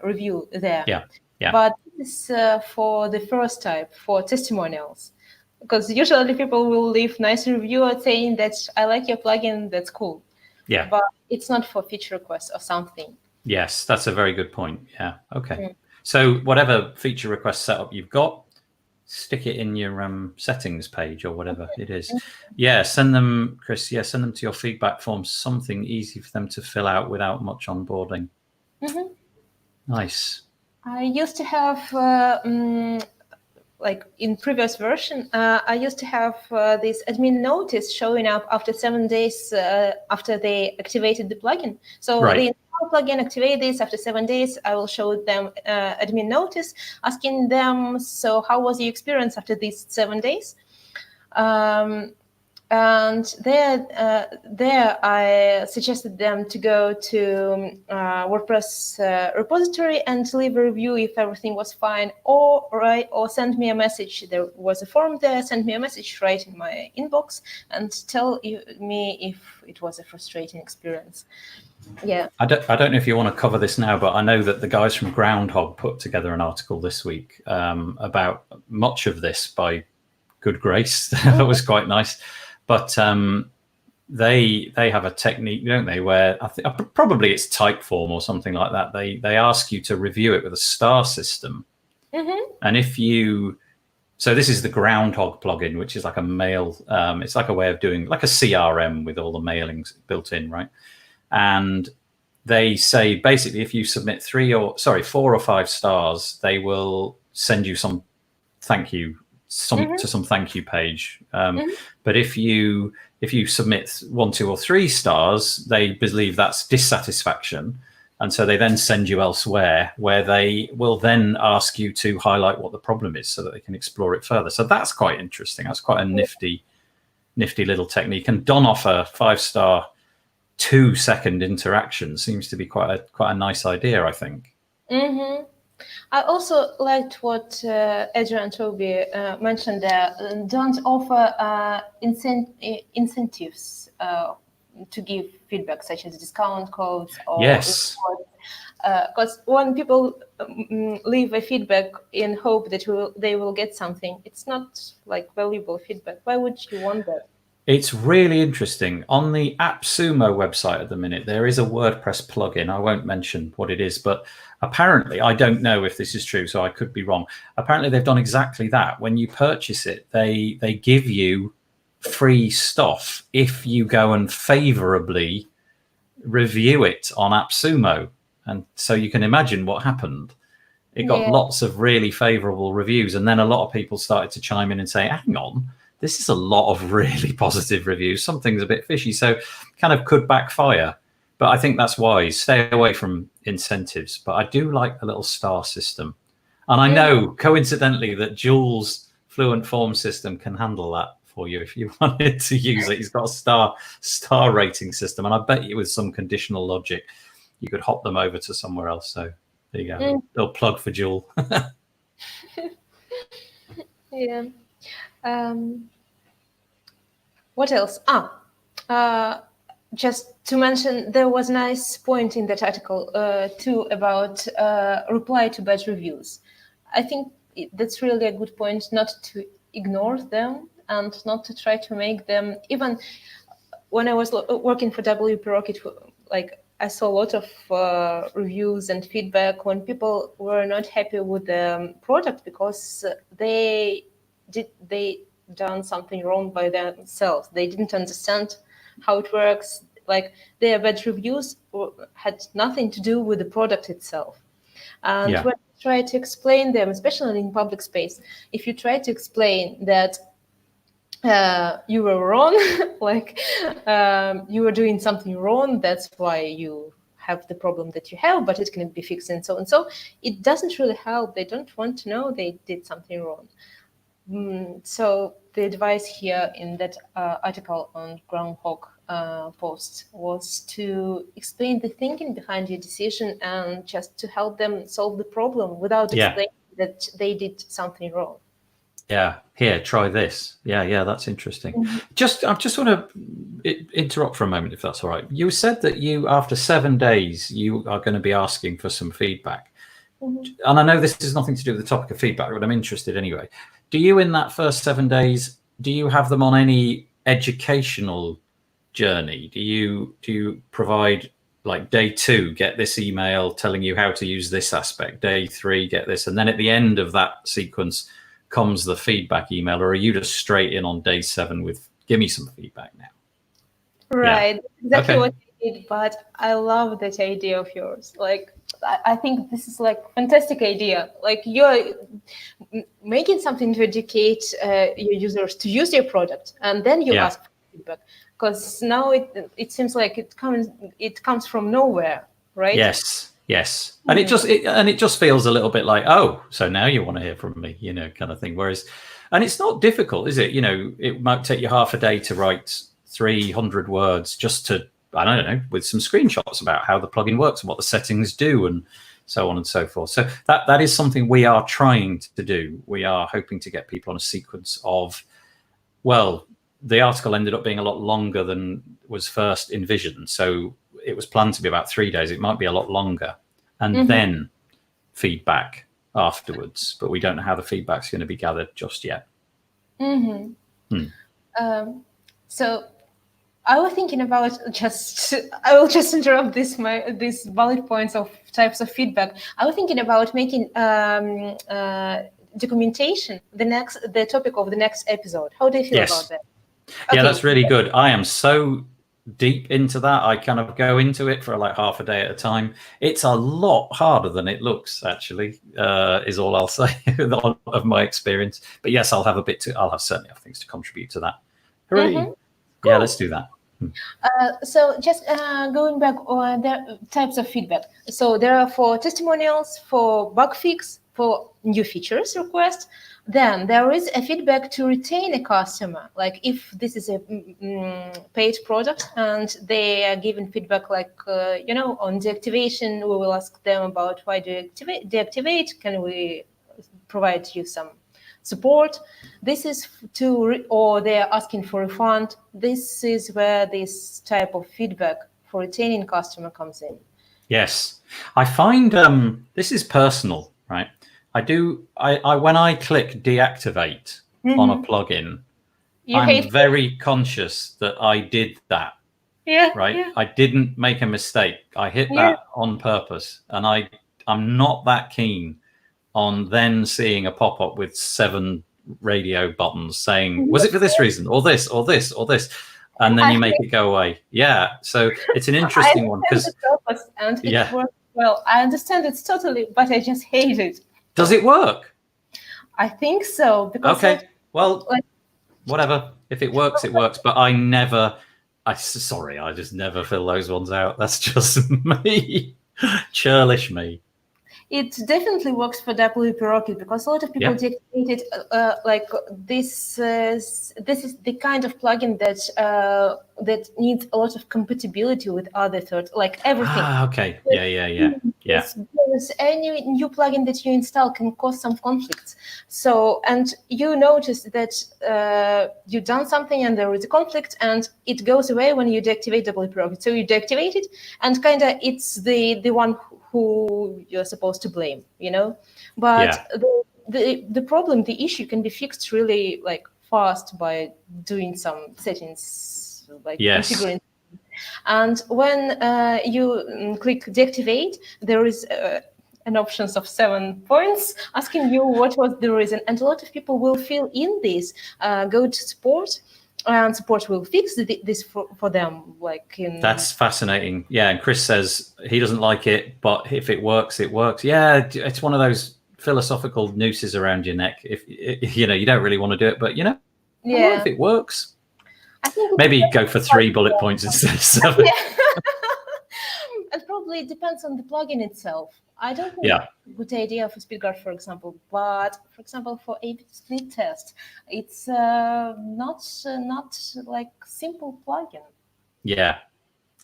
review there. Yeah. But this is for the first type, for testimonials, because usually people will leave nice review saying that I like your plugin, that's cool. Yeah. But it's not for feature requests or something. Yes, that's a very good point. Yeah. Okay. So whatever feature request setup you've got, stick it in your settings page or whatever it is. Yeah, send them, Chris. Yeah, send them to your feedback form. Something easy for them to fill out without much onboarding. Nice. I used to have, like in previous version, I used to have this admin notice showing up after 7 days after they activated the plugin. So the plugin activate this after 7 days. I will show them admin notice asking them, so how was your experience after these 7 days? And there I suggested them to go to WordPress repository and leave a review if everything was fine, or send me a message. There was a form there. Send me a message right in my inbox and tell me if it was a frustrating experience. Yeah. I don't know if you want to cover this now, but I know that the guys from Groundhog put together an article this week about much of this by good grace. That was quite nice. But they have a technique, don't they, where I think probably it's Typeform or something like that. They ask you to review it with a star system. And if you, so this is the Groundhog plugin, which is like a mail, it's like a way of doing like a CRM with all the mailings built in, right? And they say basically if you submit 4 or 5 stars, they will send you some thank you to some thank you page. But if you submit 1, 2, or 3 stars, they believe that's dissatisfaction, and so they then send you elsewhere, where they will then ask you to highlight what the problem is so that they can explore it further. So that's quite interesting. That's quite a nifty little technique. And Don offer 5-star 2-second interaction seems to be quite a nice idea, I think. I also liked what Adrian and Toby mentioned there. Don't offer incentives to give feedback, such as discount codes or because when people leave a feedback in hope that they will get something, it's not like valuable feedback. Why would you want that? It's really interesting. On the AppSumo website at the minute, there is a WordPress plugin. I won't mention what it is, but apparently, I don't know if this is true, so I could be wrong. Apparently, they've done exactly that. When you purchase it, they give you free stuff if you go and favorably review it on AppSumo. And so you can imagine what happened. It got lots of really favorable reviews, and then a lot of people started to chime in and say, hang on, this is a lot of really positive reviews. Something's a bit fishy. So kind of could backfire. But I think that's wise. Stay away from incentives. But I do like the little star system. And I know, coincidentally, that Jules' Fluent Form system can handle that for you if you wanted to use it. He's got a star rating system. And I bet you with some conditional logic, you could hop them over to somewhere else. So there you go. Little plug for Jules. Yeah. What else? Just to mention, there was a nice point in that article too about reply to bad reviews. I think that's really a good point, not to ignore them and not to try to make them. Even when I was working for WP Rocket, I saw a lot of reviews and feedback when people were not happy with the product because they done something wrong by themselves. They didn't understand how it works. Like their bad reviews had nothing to do with the product itself. And when you try to explain them, especially in public space, if you try to explain that you were wrong, you were doing something wrong, that's why you have the problem that you have, but it can be fixed and so, it doesn't really help. They don't want to know they did something wrong. So the advice here in that article on Groundhog posts was to explain the thinking behind your decision and just to help them solve the problem without explaining that they did something wrong. Yeah, here, try this. Yeah, that's interesting. I just want to interrupt for a moment, if that's all right. You said that you, after 7 days, you are going to be asking for some feedback. And I know this has nothing to do with the topic of feedback, but I'm interested anyway. Do you, in that first 7 days, do you have them on any educational journey? Do you provide, like, day 2, get this email telling you how to use this aspect, day 3, get this, and then at the end of that sequence comes the feedback email, or are you just straight in on day 7 with give me some feedback now? Right, exactly what I did, but I love that idea of yours. Like, I think this is like fantastic idea. Like, you're making something to educate your users to use your product, and then you ask for feedback, because now it seems like it comes from nowhere, right? Yes, and it just feels a little bit like, oh, so now you want to hear from me, kind of thing. Whereas, and it's not difficult, is it? It might take you half a day to write 300 words just to, I don't know, with some screenshots about how the plugin works and what the settings do and so on and so forth. So that is something we are trying to do. We are hoping to get people on a sequence of, well, the article ended up being a lot longer than was first envisioned. So it was planned to be about 3 days. It might be a lot longer. And then feedback afterwards. But we don't know how the feedback's going to be gathered just yet. So I was thinking about I will just interrupt these bullet points of types of feedback. I was thinking about making documentation the topic of the next episode. How do you feel about that? Yeah, that's really good. I am so deep into that. I kind of go into it for like half a day at a time. It's a lot harder than it looks, actually, is all I'll say of my experience. But yes, I'll certainly have things to contribute to that. Hooray. Cool. Yeah, let's do that. So just going back on the types of feedback. So there are for testimonials, for bug fix, for new features request. Then there is a feedback to retain a customer. Like if this is a paid product and they are given feedback like, on deactivation, we will ask them about why do you deactivate? Can we provide you some support? This is or they're asking for a refund. This is where this type of feedback for retaining customer comes in. Yes, I find this is personal, right? I when I click deactivate on a plugin, I'm very conscious that I did that. Yeah. Right. Yeah. I didn't make a mistake. I hit that on purpose, and I'm not that keen on then seeing a pop-up with 7 radio buttons saying, was it for this reason or this or this or this? And then you make it go away. Yeah. So it's an interesting one because it works well. I understand it's totally, but I just hate it. Does it work? I think so. Because whatever. If it works, it works. But I just never fill those ones out. That's just me. Churlish me. It definitely works for WP Rocket because a lot of people deactivate it. Like this is the kind of plugin that needs a lot of compatibility with other thirds, like everything. Okay. Yeah. Because any new plugin that you install can cause some conflicts. So, and you notice that you've done something and there is a conflict, and it goes away when you deactivate WP Rocket. So you deactivate it, and kind of it's the one who you're supposed to blame, but the problem, the issue can be fixed really like fast by doing some settings, like configuring. And when you click deactivate, there is an options of 7 points asking you what was the reason, and a lot of people will fill in this, go to support, and support will fix this for them. That's fascinating. Yeah, and Chris says he doesn't like it, but if it works, it works. Yeah, it's one of those philosophical nooses around your neck. If you don't really want to do it, but if it works, I think maybe go for 3 bullet points instead of 7. It probably depends on the plugin itself. I don't think it's a good idea for SpeedGuard, for example, but for example, for A/B split test, it's not like simple plugin. Yeah.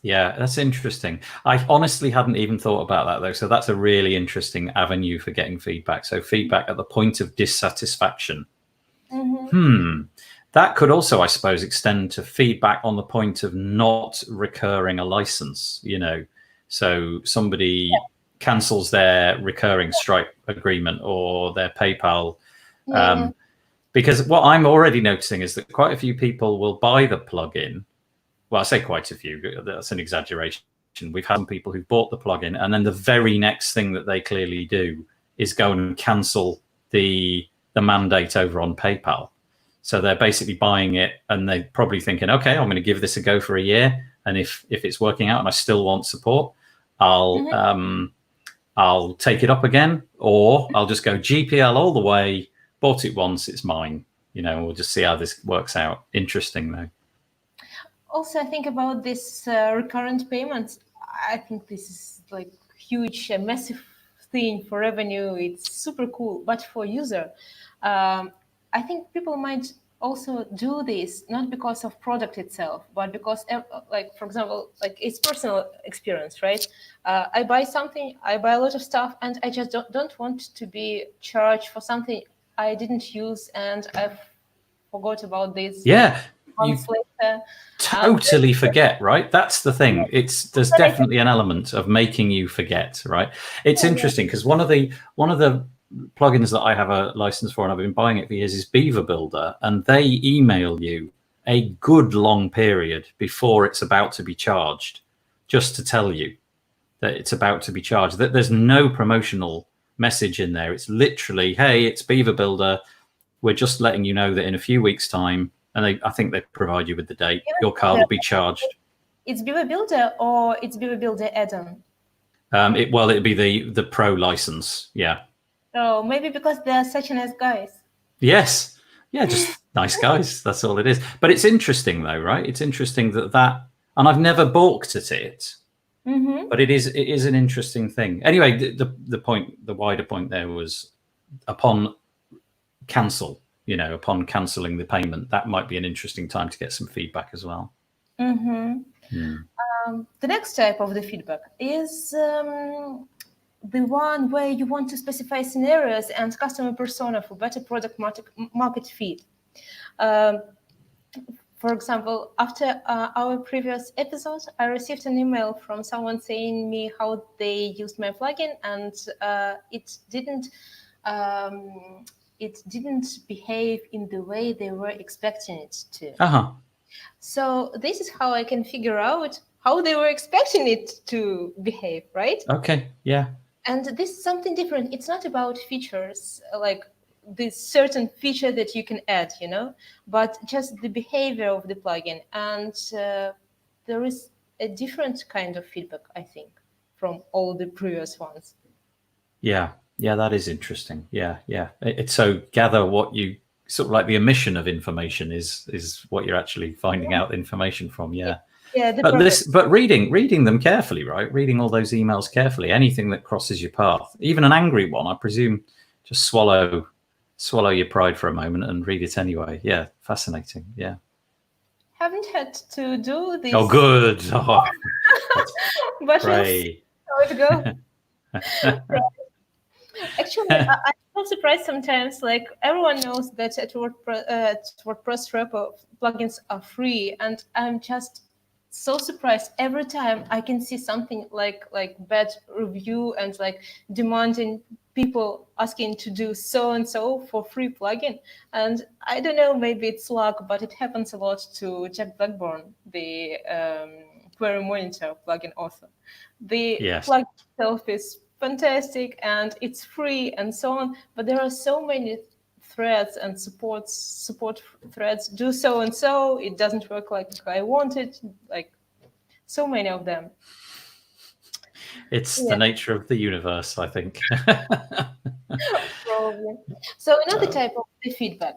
Yeah, that's interesting. I honestly hadn't even thought about that though. So that's a really interesting avenue for getting feedback. So feedback at the point of dissatisfaction. That could also, I suppose, extend to feedback on the point of not recurring a license, So somebody cancels their recurring Stripe agreement or their PayPal. Yeah. Because what I'm already noticing is that quite a few people will buy the plugin. Well, I say quite a few, that's an exaggeration. We've had some people who've bought the plugin, and then the very next thing that they clearly do is go and cancel the mandate over on PayPal. So they're basically buying it, and they're probably thinking, okay, I'm going to give this a go for a year, and if it's working out and I still want support, I'll take it up again, or I'll just go GPL all the way. Bought it once, it's mine. We'll just see how this works out. Interesting though. Also, I think about this recurrent payments. I think this is like huge, massive thing for revenue. It's super cool, but for user, I think people might also do this not because of product itself, but because, like for example, like it's personal experience, right? I buy something, I buy a lot of stuff, and I just don't want to be charged for something I didn't use, and I forgot about this. Yeah. Months later. Totally forget, right? That's the thing. There's definitely an element of making you forget, right? It's interesting because one of the plugins that I have a license for and I've been buying it for years is Beaver Builder, and they email you a good long period before it's about to be charged, just to tell you that it's about to be charged. That there's no promotional message in there. It's literally, hey, it's Beaver Builder. We're just letting you know that in a few weeks' time. And I think they provide you with the date. Your card will be charged. It's Beaver Builder or it's Beaver Builder add-on? It'd be the pro license. Yeah. Oh, maybe because they're such nice guys. Yes. Yeah, just nice guys. That's all it is. But it's interesting though, right? It's interesting that and I've never balked at it. But it is an interesting thing. Anyway, the wider point there was upon cancel. Upon cancelling the payment, that might be an interesting time to get some feedback as well. The next type of the feedback is the one where you want to specify scenarios and customer persona for better product market fit. For example, after our previous episode, I received an email from someone saying me how they used my plugin, and it didn't behave in the way they were expecting it to. So this is how I can figure out how they were expecting it to behave, right? Okay, yeah. And this is something different. It's not about features, like this certain feature that you can add, but just the behavior of the plugin. And there is a different kind of feedback, I think, from all the previous ones. Yeah. Yeah, that is interesting. Yeah. It's so gather what you sort of like the omission of information is what you're actually finding out information from. Yeah. Yeah. But reading them carefully, right? Reading all those emails carefully. Anything that crosses your path, even an angry one, I presume, just swallow your pride for a moment and read it anyway. Yeah, fascinating. Yeah. Haven't had to do this. Oh, good. Oh, but we'll see how it goes. Actually, I'm so surprised sometimes. Like everyone knows that at WordPress Repo plugins are free, and I'm just so surprised every time I can see something like bad review and like demanding people asking to do so and so for free plugin. And I don't know, maybe it's luck, but it happens a lot to Jack Blackburn, the Query Monitor plugin author. The plugin itself is fantastic and it's free and so on, but there are so many threads and support threads, do so and so, it doesn't work like I wanted, like so many of them. It's the nature of the universe, I think. Probably. So another type of the feedback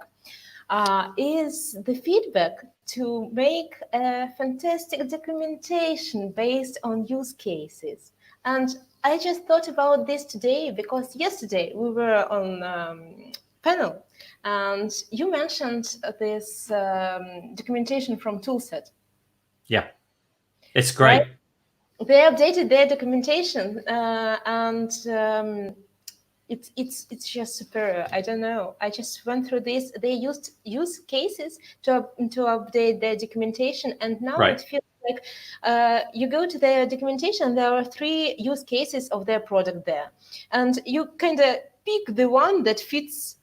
is the feedback to make a fantastic documentation based on use cases. And I just thought about this today because yesterday we were on panel and you mentioned this documentation from Toolset. Yeah. It's great. Right? They updated their documentation, and it's just superior. I don't know. I just went through this. They used use cases to update their documentation, and now Right. it feels like you go to their documentation. There are 3 use cases of their product there, and you kind of pick the one that fits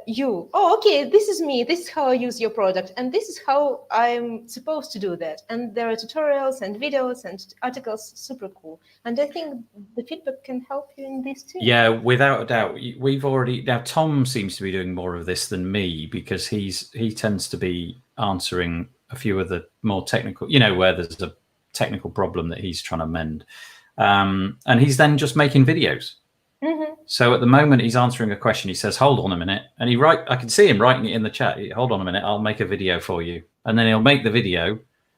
you. Oh, okay, this is me. This is how I use your product, and this is how I'm supposed to do that. And there are tutorials and videos and articles. Super cool. And I think the feedback can help you in this too. Yeah, without a doubt. We've already now. Tom seems to be doing more of this than me because he tends to be answering a few of the more technical, where there's a technical problem that he's trying to mend, and he's then just making videos. Mm-hmm. So at the moment he's answering a question. He says, "Hold on a minute," and I can see him writing it in the chat. Hold on a minute, I'll make a video for you, and then he'll make the video,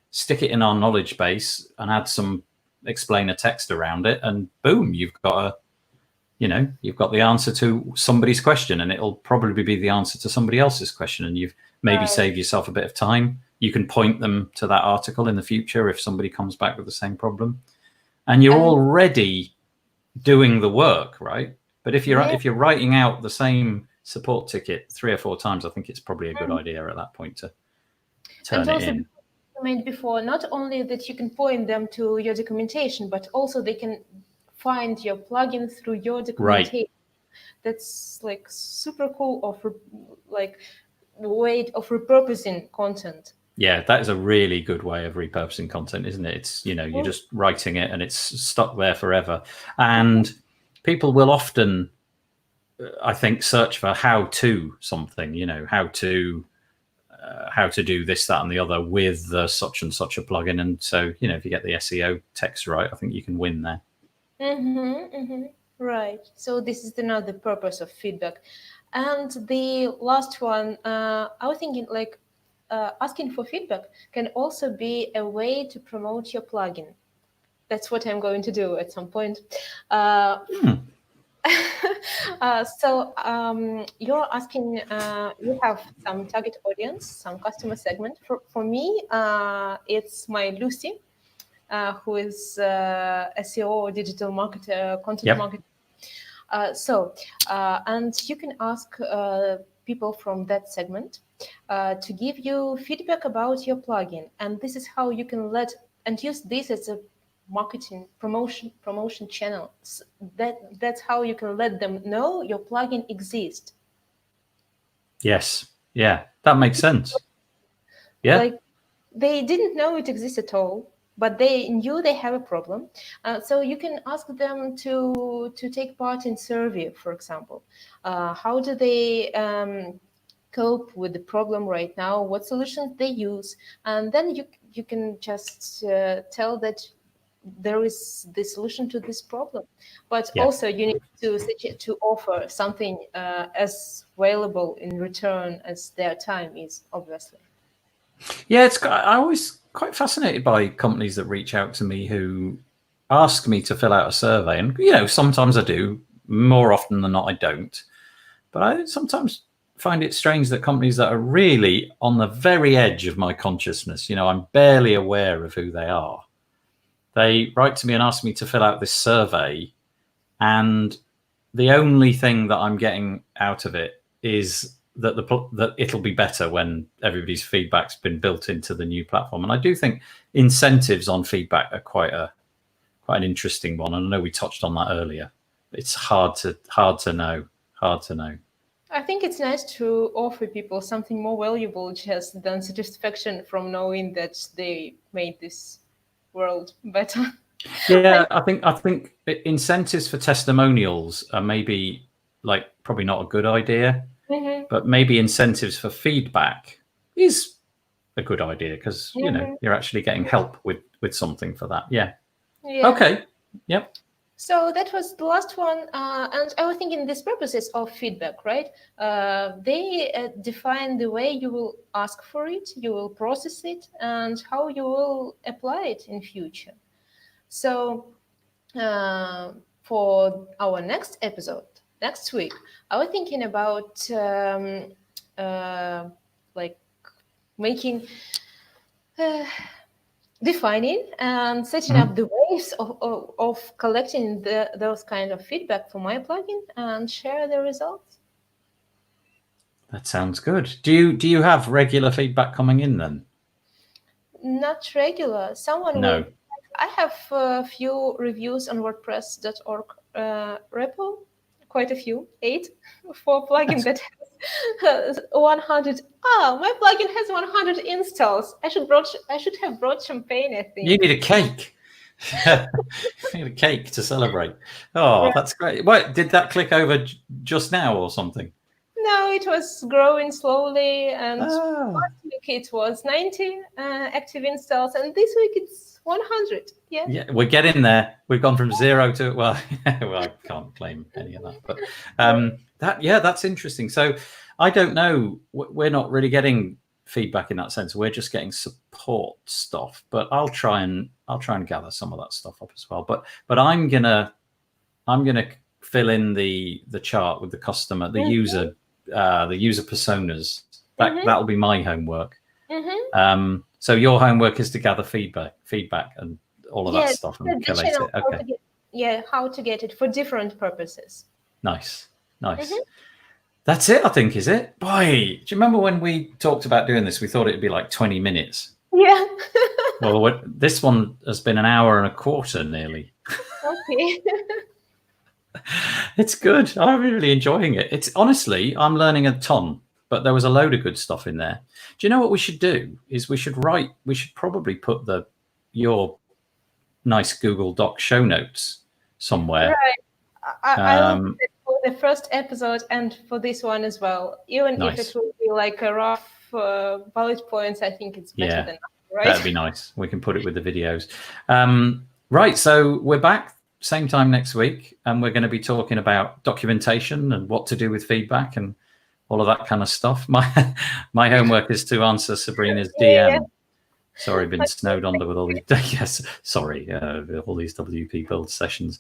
stick it in our knowledge base, and add some explainer text around it, and boom, you've got the answer to somebody's question, and it'll probably be the answer to somebody else's question, and you've maybe saved yourself a bit of time. You can point them to that article in the future if somebody comes back with the same problem, and you're already doing the work, right? But if you're writing out the same support ticket 3 or 4 times, I think it's probably a good idea at that point to turn it in. Made before, not only that you can point them to your documentation, but also they can find your plugin through your documentation. Right. That's like super cool way of repurposing content. Yeah, that is a really good way of repurposing content, isn't it? It's, you're just writing it and it's stuck there forever. And people will often, I think, search for how to something, how to do this, that, and the other with the such and such a plugin. And so, if you get the SEO text right, I think you can win there. Right. So this is another purpose of feedback. And the last one, I was thinking asking for feedback can also be a way to promote your plugin. That's what I'm going to do at some point. So you're asking, you have some target audience, some customer segment. For me, it's my Lucy, who is SEO, digital marketer, content marketer. And you can ask people from that segment to give you feedback about your plugin. And this is how you can use this as a marketing promotion channel. That's how you can let them know your plugin exists. Yes. Yeah, that makes sense. Yeah. Like they didn't know it exists at all, but they knew they have a problem. So you can ask them to take part in survey, for example. How do they cope with the problem right now? What solutions they use? And then you can just tell that there is the solution to this problem. But also you need to offer something as valuable in return as their time is, obviously. Yeah, I always quite fascinated by companies that reach out to me who ask me to fill out a survey. And, sometimes I do. More often than not, I don't. But I sometimes find it strange that companies that are really on the very edge of my consciousness, I'm barely aware of who they are. They write to me and ask me to fill out this survey. And the only thing that I'm getting out of it is that it'll be better when everybody's feedback's been built into the new platform. And I do think incentives on feedback are quite an interesting one. And I know we touched on that earlier. It's hard to know. I think it's nice to offer people something more valuable just than satisfaction from knowing that they made this world better. Yeah, I think incentives for testimonials are maybe probably not a good idea. But maybe incentives for feedback is a good idea because you're actually getting help with something for that. Yeah. Okay. Yep. So that was the last one, and I was thinking these purposes of feedback, right? They define the way you will ask for it, you will process it, and how you will apply it in future. So for our next episode, next week, I was thinking about making defining and setting up the ways of collecting those kind of feedback for my plugin and share the results. That sounds good. Do you have regular feedback coming in then? Not regular. Someone No. will. I have a few reviews on WordPress.org repo, quite a few, 8 for plugin that has 100. Oh, my plugin has 100 installs. I should have brought champagne, I think. You need a cake. You need a cake to celebrate. Oh, that's great. What, did that click over just now or something? No, it was growing slowly, and last week it was 90 active installs, and this week it's 100. Yeah, we're getting there. We've gone from 0 to, well, I can't claim any of that, but that's interesting. So I don't know. We're not really getting feedback in that sense. We're just getting support stuff. But I'll try and gather some of that stuff up as well. But I'm gonna fill in the chart with the customer, the user personas. That'll be my homework. So your homework is to gather feedback and all of that stuff and collate it. Okay. How to get it for different purposes. Nice. That's it, I think, is it? Boy, do you remember when we talked about doing this? We thought it'd be like 20 minutes. Yeah. Well, this one has been an hour and a quarter nearly. Okay. It's good. I'm really enjoying it. It's honestly, I'm learning a ton, but there was a load of good stuff in there. Do you know what we should do? Is we should probably put your nice Google Doc show notes somewhere. Right. I will for the first episode and for this one as well. Even if it will be like a rough bullet points, I think it's better than that, right? That'd be nice. We can put it with the videos. Right. So we're back same time next week, and we're going to be talking about documentation and what to do with feedback and all of that kind of stuff. My homework is to answer Sabrina's DM. Sorry, been snowed under with all these. Sorry, all these WP build sessions.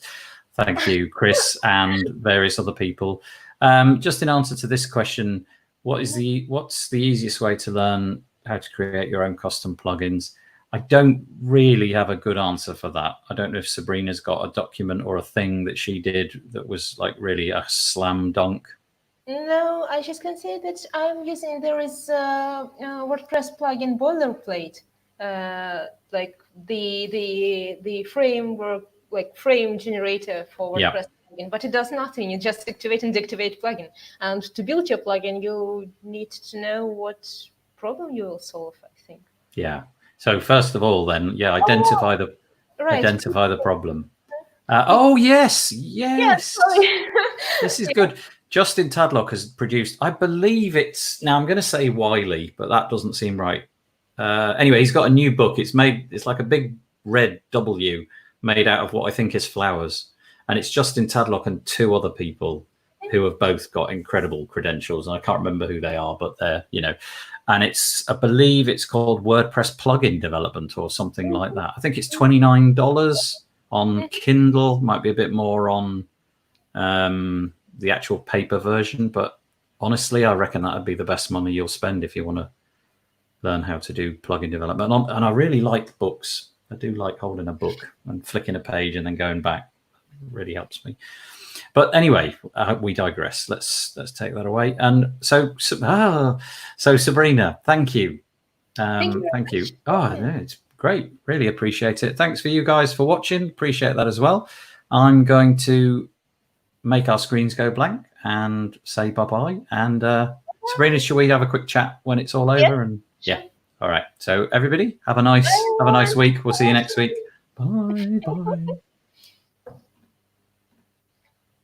Thank you, Chris, and various other people. Just in answer to this question, what's the easiest way to learn how to create your own custom plugins? I don't really have a good answer for that. I don't know if Sabrina's got a document or a thing that she did that was like really a slam dunk. No, I just can say that I'm using, there is a WordPress plugin boilerplate, like the framework, like frame generator for WordPress plugin, but it does nothing. You just activate and deactivate plugin. And to build your plugin, you need to know what problem you will solve, I think. Yeah. So first of all, then, identify the problem. Yes. This is good. Justin Tadlock has produced, I believe now I'm going to say Wiley, but that doesn't seem right. Anyway, he's got a new book. It's like a big red W made out of what I think is flowers. And it's Justin Tadlock and 2 other people who have both got incredible credentials. And I can't remember who they are, but they're, and I believe it's called WordPress plugin development or something like that. I think it's $29 on Kindle, might be a bit more on the actual paper version. But honestly, I reckon that would be the best money you'll spend if you want to learn how to do plugin development. And I really like books. I do like holding a book and flicking a page and then going back. It really helps me. But anyway, we digress. Let's take that away. And so Sabrina, thank you. Thank you. Oh, yeah, it's great. Really appreciate it. Thanks for you guys for watching. Appreciate that as well. I'm going to make our screens go blank and say bye-bye. And Sabrina, shall we have a quick chat when it's all over? And all right. So everybody, have a nice week. We'll see you next week. Bye.